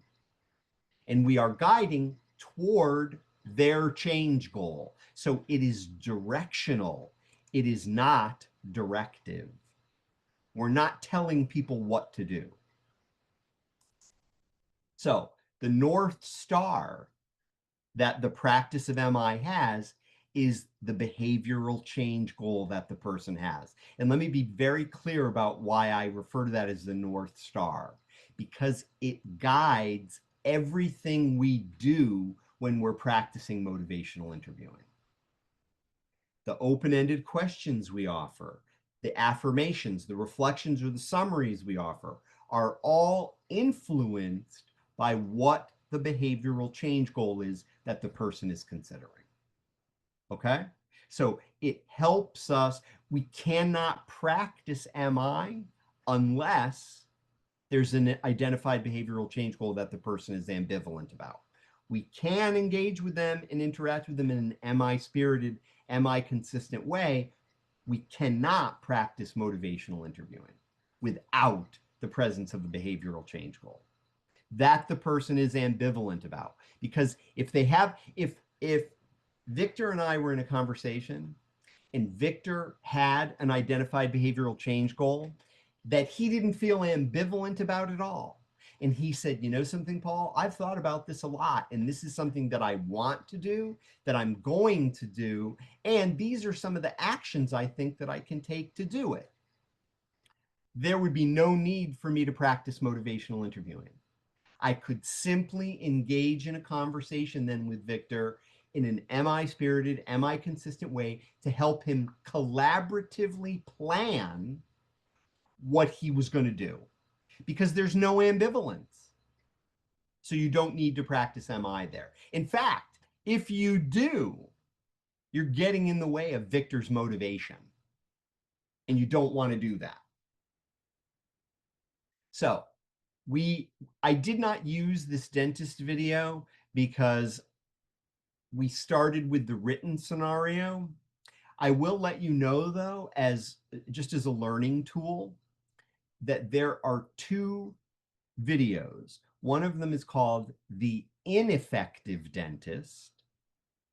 And we are guiding toward their change goal. So it is directional. It is not directive. We're not telling people what to do. So the North Star that the practice of MI has is the behavioral change goal that the person has. And let me be very clear about why I refer to that as the North Star, because it guides everything we do when we're practicing motivational interviewing. The open-ended questions we offer, the affirmations, the reflections, or the summaries we offer are all influenced by what the behavioral change goal is that the person is considering. Okay? So it helps us. We cannot practice MI unless there's an identified behavioral change goal that the person is ambivalent about. We can engage with them and interact with them in an MI-spirited, MI-consistent way. We cannot practice motivational interviewing without the presence of a behavioral change goal that the person is ambivalent about. Because if Victor and I were in a conversation and Victor had an identified behavioral change goal that he didn't feel ambivalent about at all, and he said, you know something, Paul, I've thought about this a lot, and this is something that I want to do, that I'm going to do, and these are some of the actions I think that I can take to do it. There would be no need for me to practice motivational interviewing. I could simply engage in a conversation then with Victor in an MI-spirited, MI-consistent way to help him collaboratively plan what he was going to do, because there's no ambivalence. So you don't need to practice MI there. In fact, if you do, you're getting in the way of Victor's motivation, and you don't want to do that. So I did not use this dentist video because we started with the written scenario. I will let you know, though, as just as a learning tool, that there are 2 videos. One of them is called The Ineffective Dentist,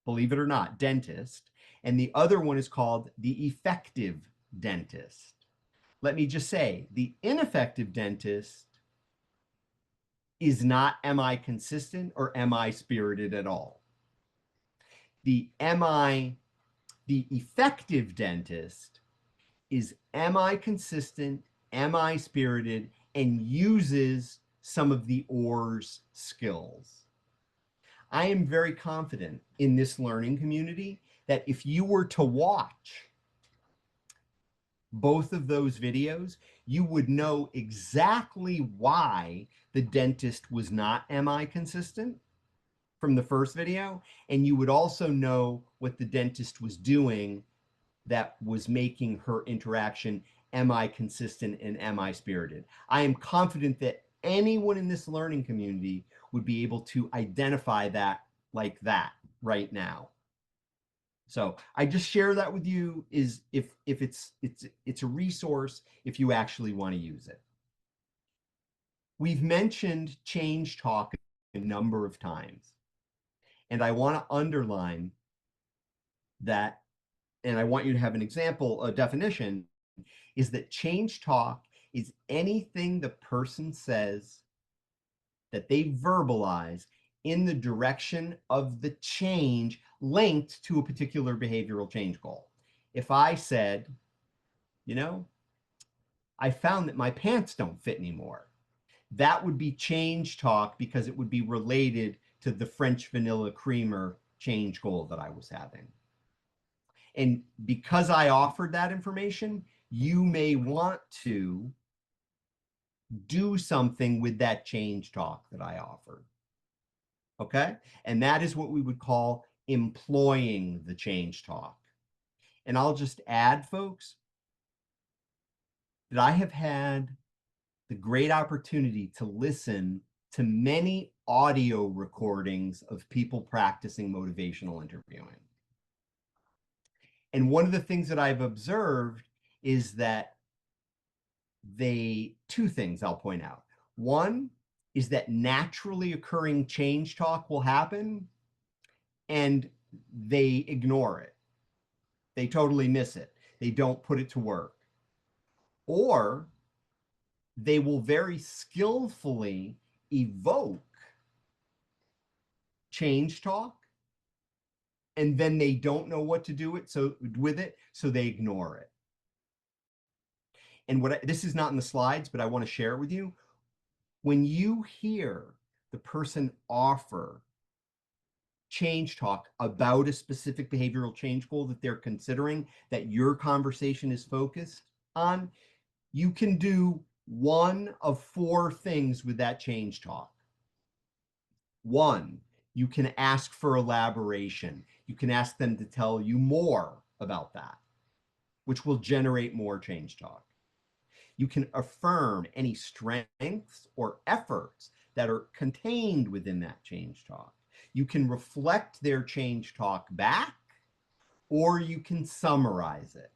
believe it or not, dentist, and the other one is called The Effective Dentist. Let me just say, the ineffective dentist is not am I consistent or am I spirited at all. The effective dentist is am I consistent, am I spirited, and uses some of the OARS skills. I am very confident in this learning community that if you were to watch both of those videos, you would know exactly why the dentist was not MI consistent from the first video, and you would also know what the dentist was doing that was making her interaction MI consistent and MI spirited. I am confident that anyone in this learning community would be able to identify that like that right now. So I just share that with you is if it's a resource if you actually want to use it. We've mentioned change talk a number of times, and I want to underline that, and I want you to have an example, a definition, is that change talk is anything the person says that they verbalize in the direction of the change linked to a particular behavioral change goal. If I said, you know, I found that my pants don't fit anymore, that would be change talk because it would be related to the French vanilla creamer change goal that I was having. And because I offered that information, you may want to do something with that change talk that I offered. Okay? And that is what we would call employing the change talk. And I'll just add, folks, that I have had the great opportunity to listen to many audio recordings of people practicing motivational interviewing. And one of the things that I've observed is that two things I'll point out. One is that naturally occurring change talk will happen and they ignore it. They totally miss it. They don't put it to work. Or they will very skillfully evoke change talk and then they don't know what to do with it, so they ignore it. And this is not in the slides, but I want to share it with you. When you hear the person offer change talk about a specific behavioral change goal that they're considering, that your conversation is focused on, you can do one of 4 things with that change talk. 1, you can ask for elaboration. You can ask them to tell you more about that, which will generate more change talk. You can affirm any strengths or efforts that are contained within that change talk. You can reflect their change talk back, or you can summarize it.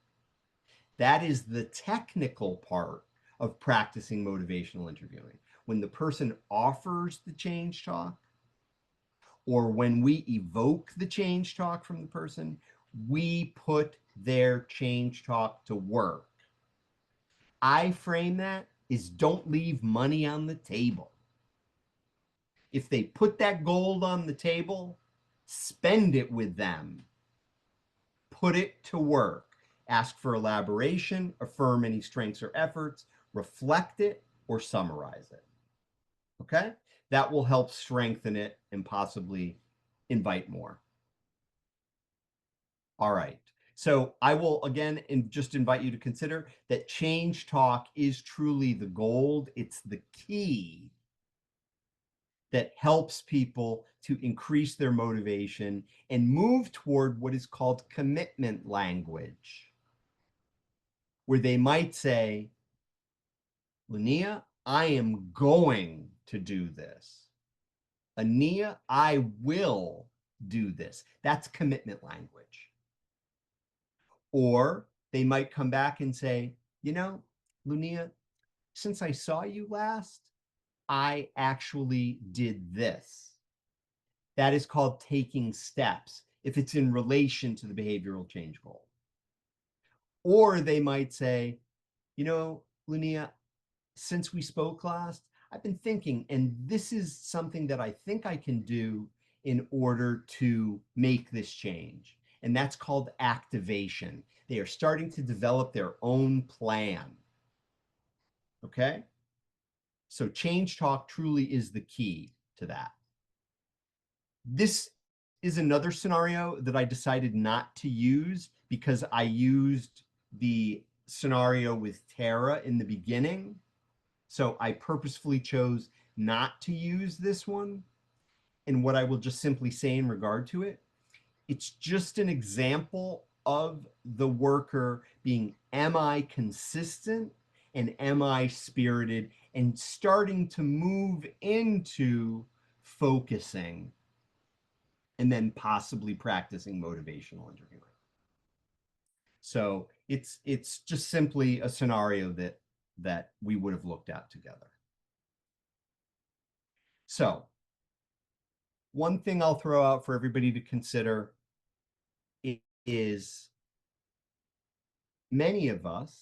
That is the technical part of practicing motivational interviewing. When the person offers the change talk, or when we evoke the change talk from the person, we put their change talk to work. I frame that is don't leave money on the table. If they put that gold on the table, spend it with them. Put it to work. Ask for elaboration, affirm any strengths or efforts, reflect it, or summarize it. Okay? That will help strengthen it and possibly invite more. All right. So I will again just invite you to consider that change talk is truly the gold. It's the key that helps people to increase their motivation and move toward what is called commitment language, where they might say, Linnea, I am going to do this. Ania, I will do this. That's commitment language. Or they might come back and say, you know, Lunia, since I saw you last, I actually did this. That is called taking steps if it's in relation to the behavioral change goal. Or they might say, you know, Lunia, since we spoke last, I've been thinking, and this is something that I think I can do in order to make this change. And that's called activation. They are starting to develop their own plan. Okay? So change talk truly is the key to that. This is another scenario that I decided not to use because I used the scenario with Tara in the beginning. So I purposefully chose not to use this one. And what I will just simply say in regard to it, it's just an example of the worker being, am I consistent and am I spirited, and starting to move into focusing and then possibly practicing motivational interviewing. So it's just simply a scenario that we would have looked at together. So one thing I'll throw out for everybody to consider is many of us,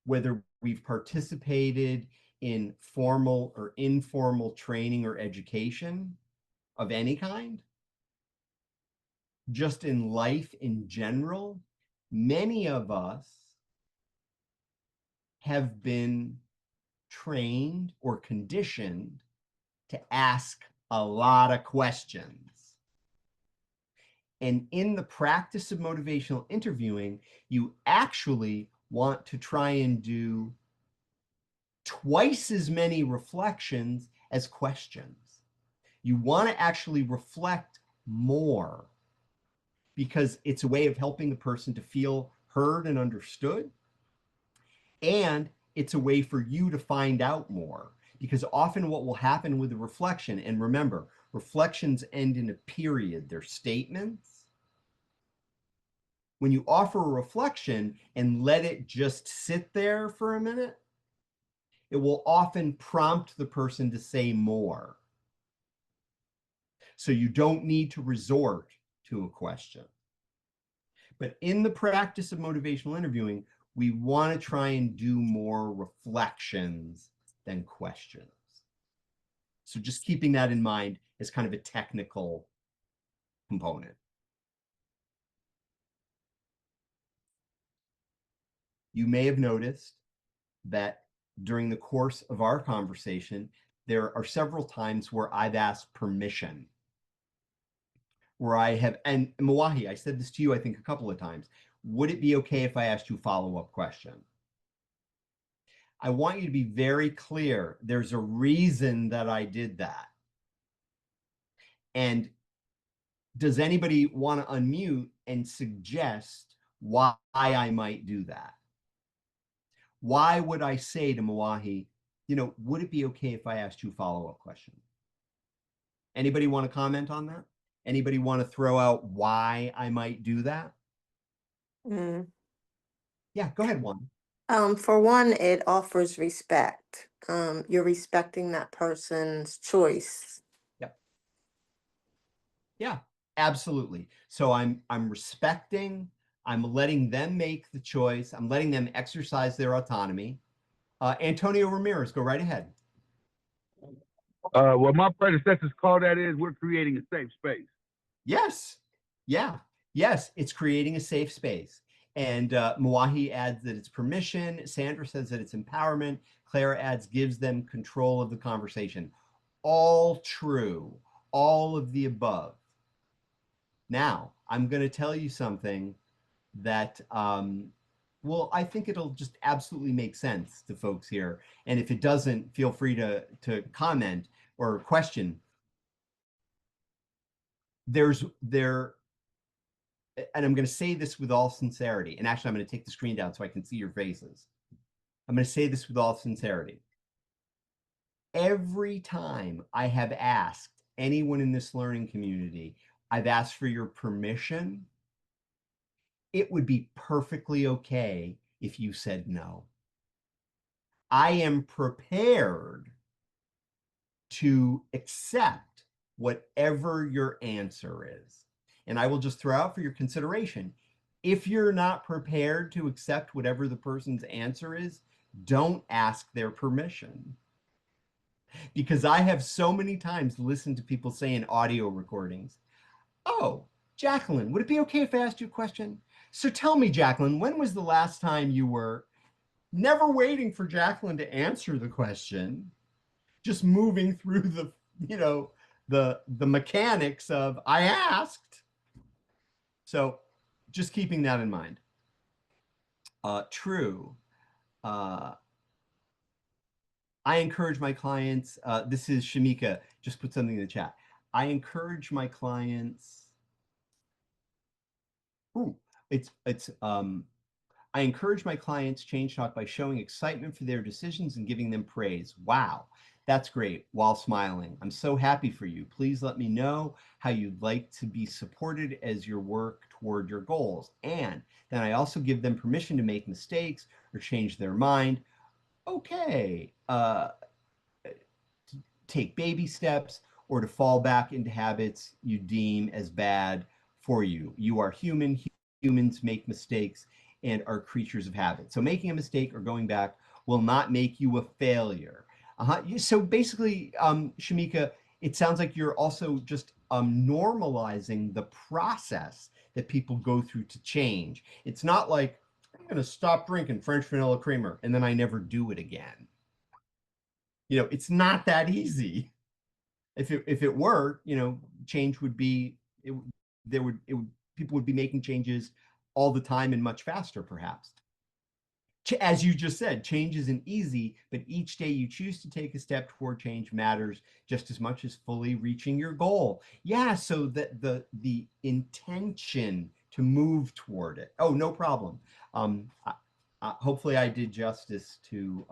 whether we've participated in formal or informal training or education of any kind, just in life in general, many of us have been trained or conditioned to ask a lot of questions. And in the practice of motivational interviewing, you actually want to try and do twice as many reflections as questions. You want to actually reflect more because it's a way of helping the person to feel heard and understood. And it's a way for you to find out more, because often what will happen with a reflection, and remember, reflections end in a period, they're statements. When you offer a reflection and let it just sit there for a minute, it will often prompt the person to say more. So you don't need to resort to a question. But in the practice of motivational interviewing, we want to try and do more reflections than questions. So just keeping that in mind as kind of a technical component. You may have noticed that during the course of our conversation, there are several times where I've asked permission, where I have, and Mawahi, I said this to you, I think a couple of times, would it be okay if I asked you a follow-up question? I want you to be very clear. There's a reason that I did that. And does anybody want to unmute and suggest why I might do that? Why would I say to Mawahi, you know, would it be okay if I asked you a follow-up question? Anybody want to comment on that? Anybody want to throw out why I might do that? Yeah, go ahead, Juan. For one, it offers respect. You're respecting that person's choice. Yep. Yeah, absolutely. So I'm respecting, I'm letting them make the choice. I'm letting them exercise their autonomy. Antonio Ramirez, go right ahead. What my predecessors call that is we're creating a safe space. Yes. Yeah. Yes, it's creating a safe space. And Mawahi adds that it's permission. Sandra says that it's empowerment. Clara adds gives them control of the conversation. All true. All of the above. Now, I'm going to tell you something that, well, I think it'll just absolutely make sense to folks here. And if it doesn't, feel free to comment or question. And I'm going to say this with all sincerity, and actually I'm going to take the screen down so I can see your faces. I'm going to say this with all sincerity. Every time I have asked anyone in this learning community, I've asked for your permission it would be perfectly okay if you said no. I am prepared to accept whatever your answer is. And I will just throw out for your consideration, if you're not prepared to accept whatever the person's answer is, don't ask their permission. Because I have so many times listened to people say in audio recordings, oh, Jacqueline, would it be okay if I asked you a question? So tell me, Jacqueline, when was the last time you were, never waiting for Jacqueline to answer the question, just moving through the, you know, the mechanics of I asked. So just keeping that in mind. True. I encourage my clients, this is Shamika, just put something in the chat. I encourage my clients, I encourage my clients change talk by showing excitement for their decisions and giving them praise. Wow, that's great, while smiling. I'm so happy for you. Please let me know how you'd like to be supported as you work toward your goals. And then I also give them permission to make mistakes or change their mind. Okay, take baby steps or to fall back into habits you deem as bad for you. You are human. Humans make mistakes and are creatures of habit. So making a mistake or going back will not make you a failure. So basically, Shamika, it sounds like you're also just normalizing the process that people go through to change. It's not like, I'm going to stop drinking French vanilla creamer and then I never do it again. You know, it's not that easy. If it were, you know, change would be, people would be making changes all the time and much faster, perhaps. As you just said, change isn't easy, but each day you choose to take a step toward change matters just as much as fully reaching your goal. Yeah, so that the intention to move toward it. Oh, no problem. Hopefully I did justice to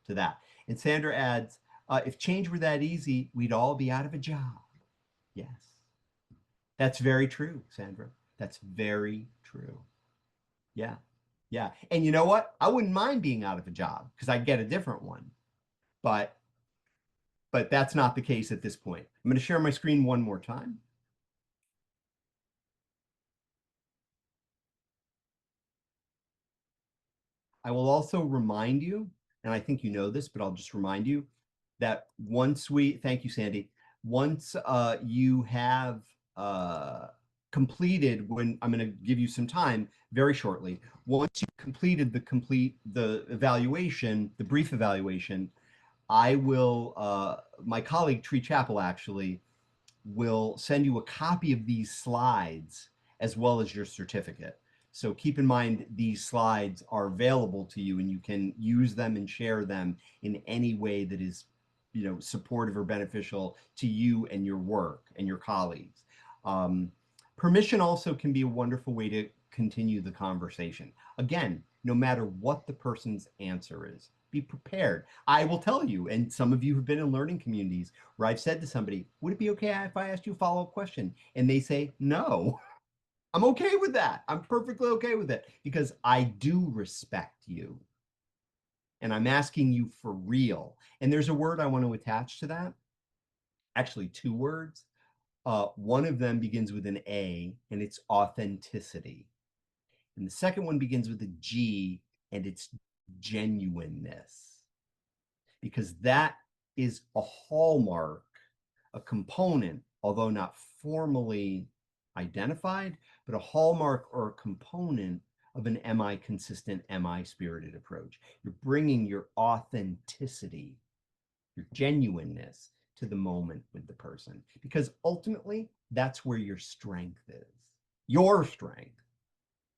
that. And Sandra adds, if change were that easy, we'd all be out of a job. Yes. That's very true, Sandra. That's very true. Yeah. Yeah. And you know what? I wouldn't mind being out of a job because I'd get a different one. But that's not the case at this point. I'm going to share my screen one more time. I will also remind you, and I think you know this, but I'll just remind you that once thank you, Sandy, once you have completed, when I'm going to give you some time very shortly, once you've completed the evaluation, the brief evaluation, I will, my colleague Tree Chapel actually will send you a copy of these slides as well as your certificate. So keep in mind, these slides are available to you and you can use them and share them in any way that is, you know, supportive or beneficial to you and your work and your colleagues. Permission also can be a wonderful way to continue the conversation. Again, no matter what the person's answer is, be prepared. I will tell you, and some of you have been in learning communities where I've said to somebody, would it be okay if I asked you a follow-up question? And they say, no. I'm okay with that. I'm perfectly okay with it because I do respect you. And I'm asking you for real. And there's a word I want to attach to that. Actually, two words. One of them begins with an A, and it's authenticity. And the second one begins with a G, and it's genuineness. Because that is a hallmark, a component, although not formally identified, but a hallmark or a component of an MI consistent, MI spirited approach. You're bringing your authenticity, your genuineness to the moment with the person, because ultimately that's where your strength is. Your strength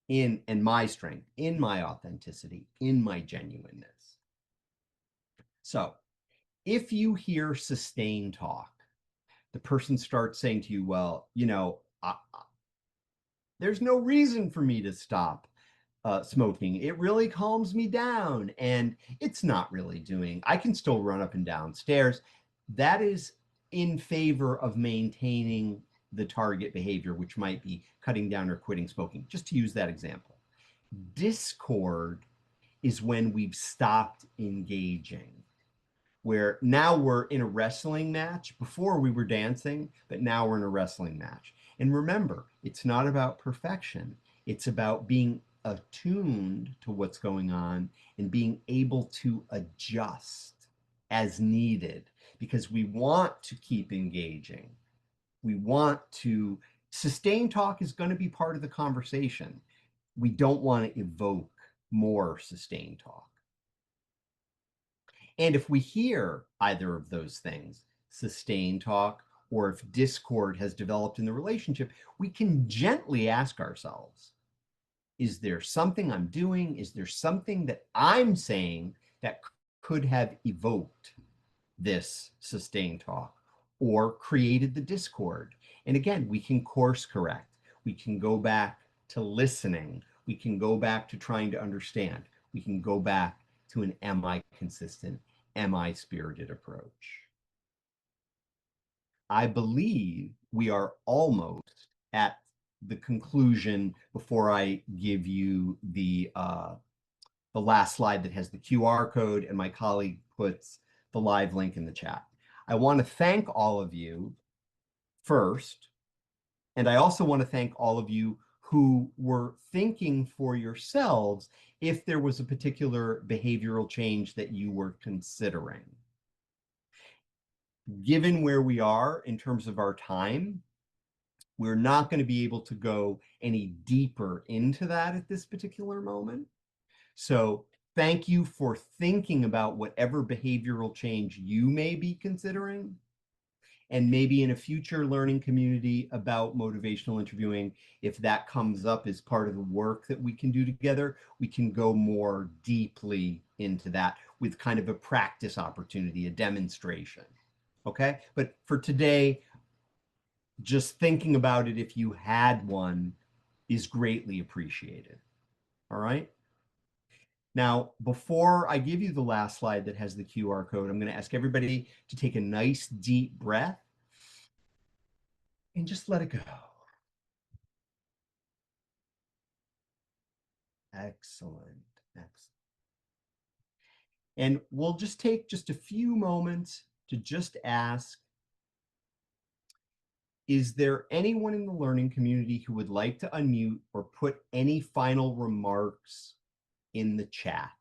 and my strength, in my authenticity, in my genuineness. So if you hear sustained talk, the person starts saying to you, well, you know, there's no reason for me to stop smoking. It really calms me down and it's not really doing, I can still run up and down stairs. That is in favor of maintaining the target behavior, which might be cutting down or quitting smoking, just to use that example. Discord is when we've stopped engaging, where now we're in a wrestling match. Before we were dancing, but now we're in a wrestling match. And remember, it's not about perfection. It's about being attuned to what's going on and being able to adjust as needed, because we want to keep engaging. We want to sustain talk is going to be part of the conversation. We don't want to evoke more sustained talk. And if we hear either of those things, sustained talk, or if discord has developed in the relationship, we can gently ask ourselves, is there something I'm doing? Is there something that I'm saying that could have evoked this sustained talk or created the discord? And again, we can course correct. We can go back to listening. We can go back to trying to understand. We can go back to an am I consistent, am I spirited approach. I believe we are almost at the conclusion before I give you the last slide that has the QR code and my colleague puts the live link in the chat. I want to thank all of you first, and I also want to thank all of you who were thinking for yourselves if there was a particular behavioral change that you were considering. Given where we are in terms of our time, we're not going to be able to go any deeper into that at this particular moment. So thank you for thinking about whatever behavioral change you may be considering. And maybe in a future learning community about motivational interviewing, if that comes up as part of the work that we can do together, we can go more deeply into that with kind of a practice opportunity, a demonstration. Okay, but for today, just thinking about it, if you had one, is greatly appreciated. All right. Now, before I give you the last slide that has the QR code, I'm going to ask everybody to take a nice deep breath and just let it go. Excellent. Excellent. And we'll just take just a few moments to just ask, is there anyone in the learning community who would like to unmute or put any final remarks in the chat?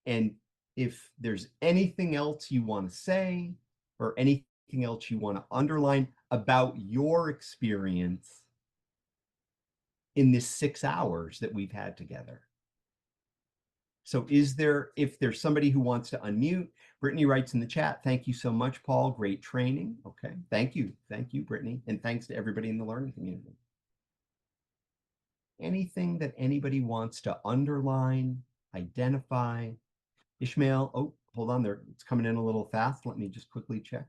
And if there's anything else you want to say or anything else you want to underline about your experience in this 6 hours that we've had together. So if there's somebody who wants to unmute, Brittany writes in the chat, thank you so much, Paul, great training. Okay, thank you, Brittany, and thanks to everybody in the learning community. Anything that anybody wants to underline, identify? Ishmael, oh, hold on there, it's coming in a little fast. Let me just quickly check.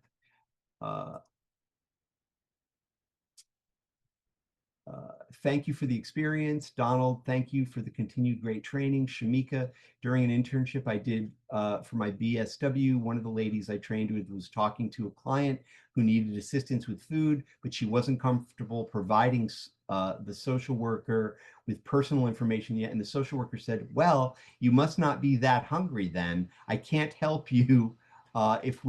Thank you for the experience. Donald, thank you for the continued great training. Shamika, during an internship I did for my BSW, one of the ladies I trained with was talking to a client who needed assistance with food, but she wasn't comfortable providing the social worker with personal information yet. And the social worker said, well, you must not be that hungry then. I can't help you if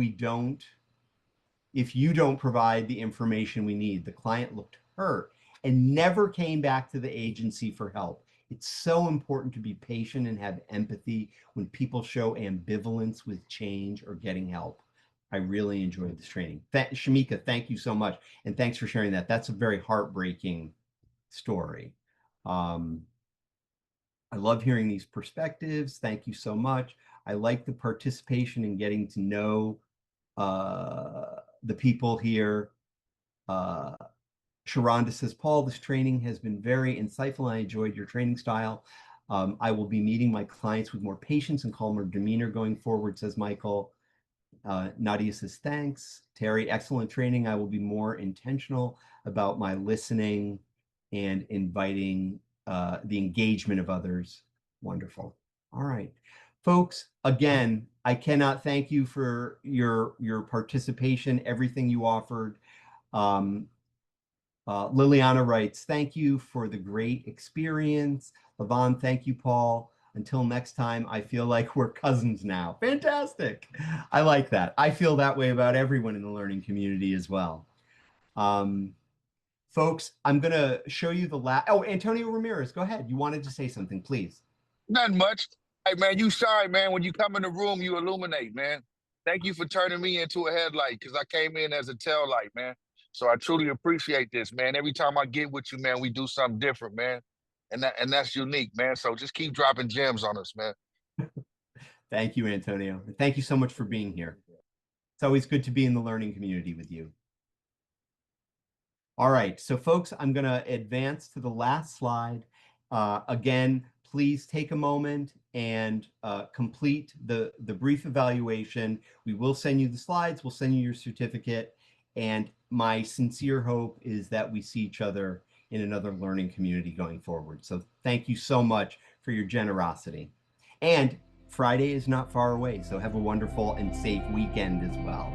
you don't provide the information we need. The client looked hurt and never came back to the agency for help. It's so important to be patient and have empathy when people show ambivalence with change or getting help. I really enjoyed this training. Shamika, thank you so much. And thanks for sharing that. That's a very heartbreaking story. I love hearing these perspectives. Thank you so much. I like the participation in getting to know the people here. Sharonda says, Paul, this training has been very insightful. I enjoyed your training style. I will be meeting my clients with more patience and calmer demeanor going forward, says Michael. Nadia says, thanks. Terry, excellent training. I will be more intentional about my listening and inviting the engagement of others. Wonderful. All right. Folks, again, I cannot thank you for your participation, everything you offered. Liliana writes, thank you for the great experience. Levon, thank you, Paul. Until next time, I feel like we're cousins now. Fantastic. I like that. I feel that way about everyone in the learning community as well. Folks, I'm going to show you the last. Oh, Antonio Ramirez, go ahead. You wanted to say something, please. Nothing much. Hey, man, you shine, man. When you come in the room, you illuminate, man. Thank you for turning me into a headlight because I came in as a tail light, man. So I truly appreciate this, man. Every time I get with you, man, we do something different, man. And that's unique, man. So just keep dropping gems on us, man. Thank you, Antonio. Thank you so much for being here. It's always good to be in the learning community with you. All right, so folks, I'm going to advance to the last slide. Again, please take a moment and complete the brief evaluation. We will send you the slides, we'll send you your certificate, and my sincere hope is that we see each other in another learning community going forward. So thank you so much for your generosity. And Friday is not far away, so have a wonderful and safe weekend as well.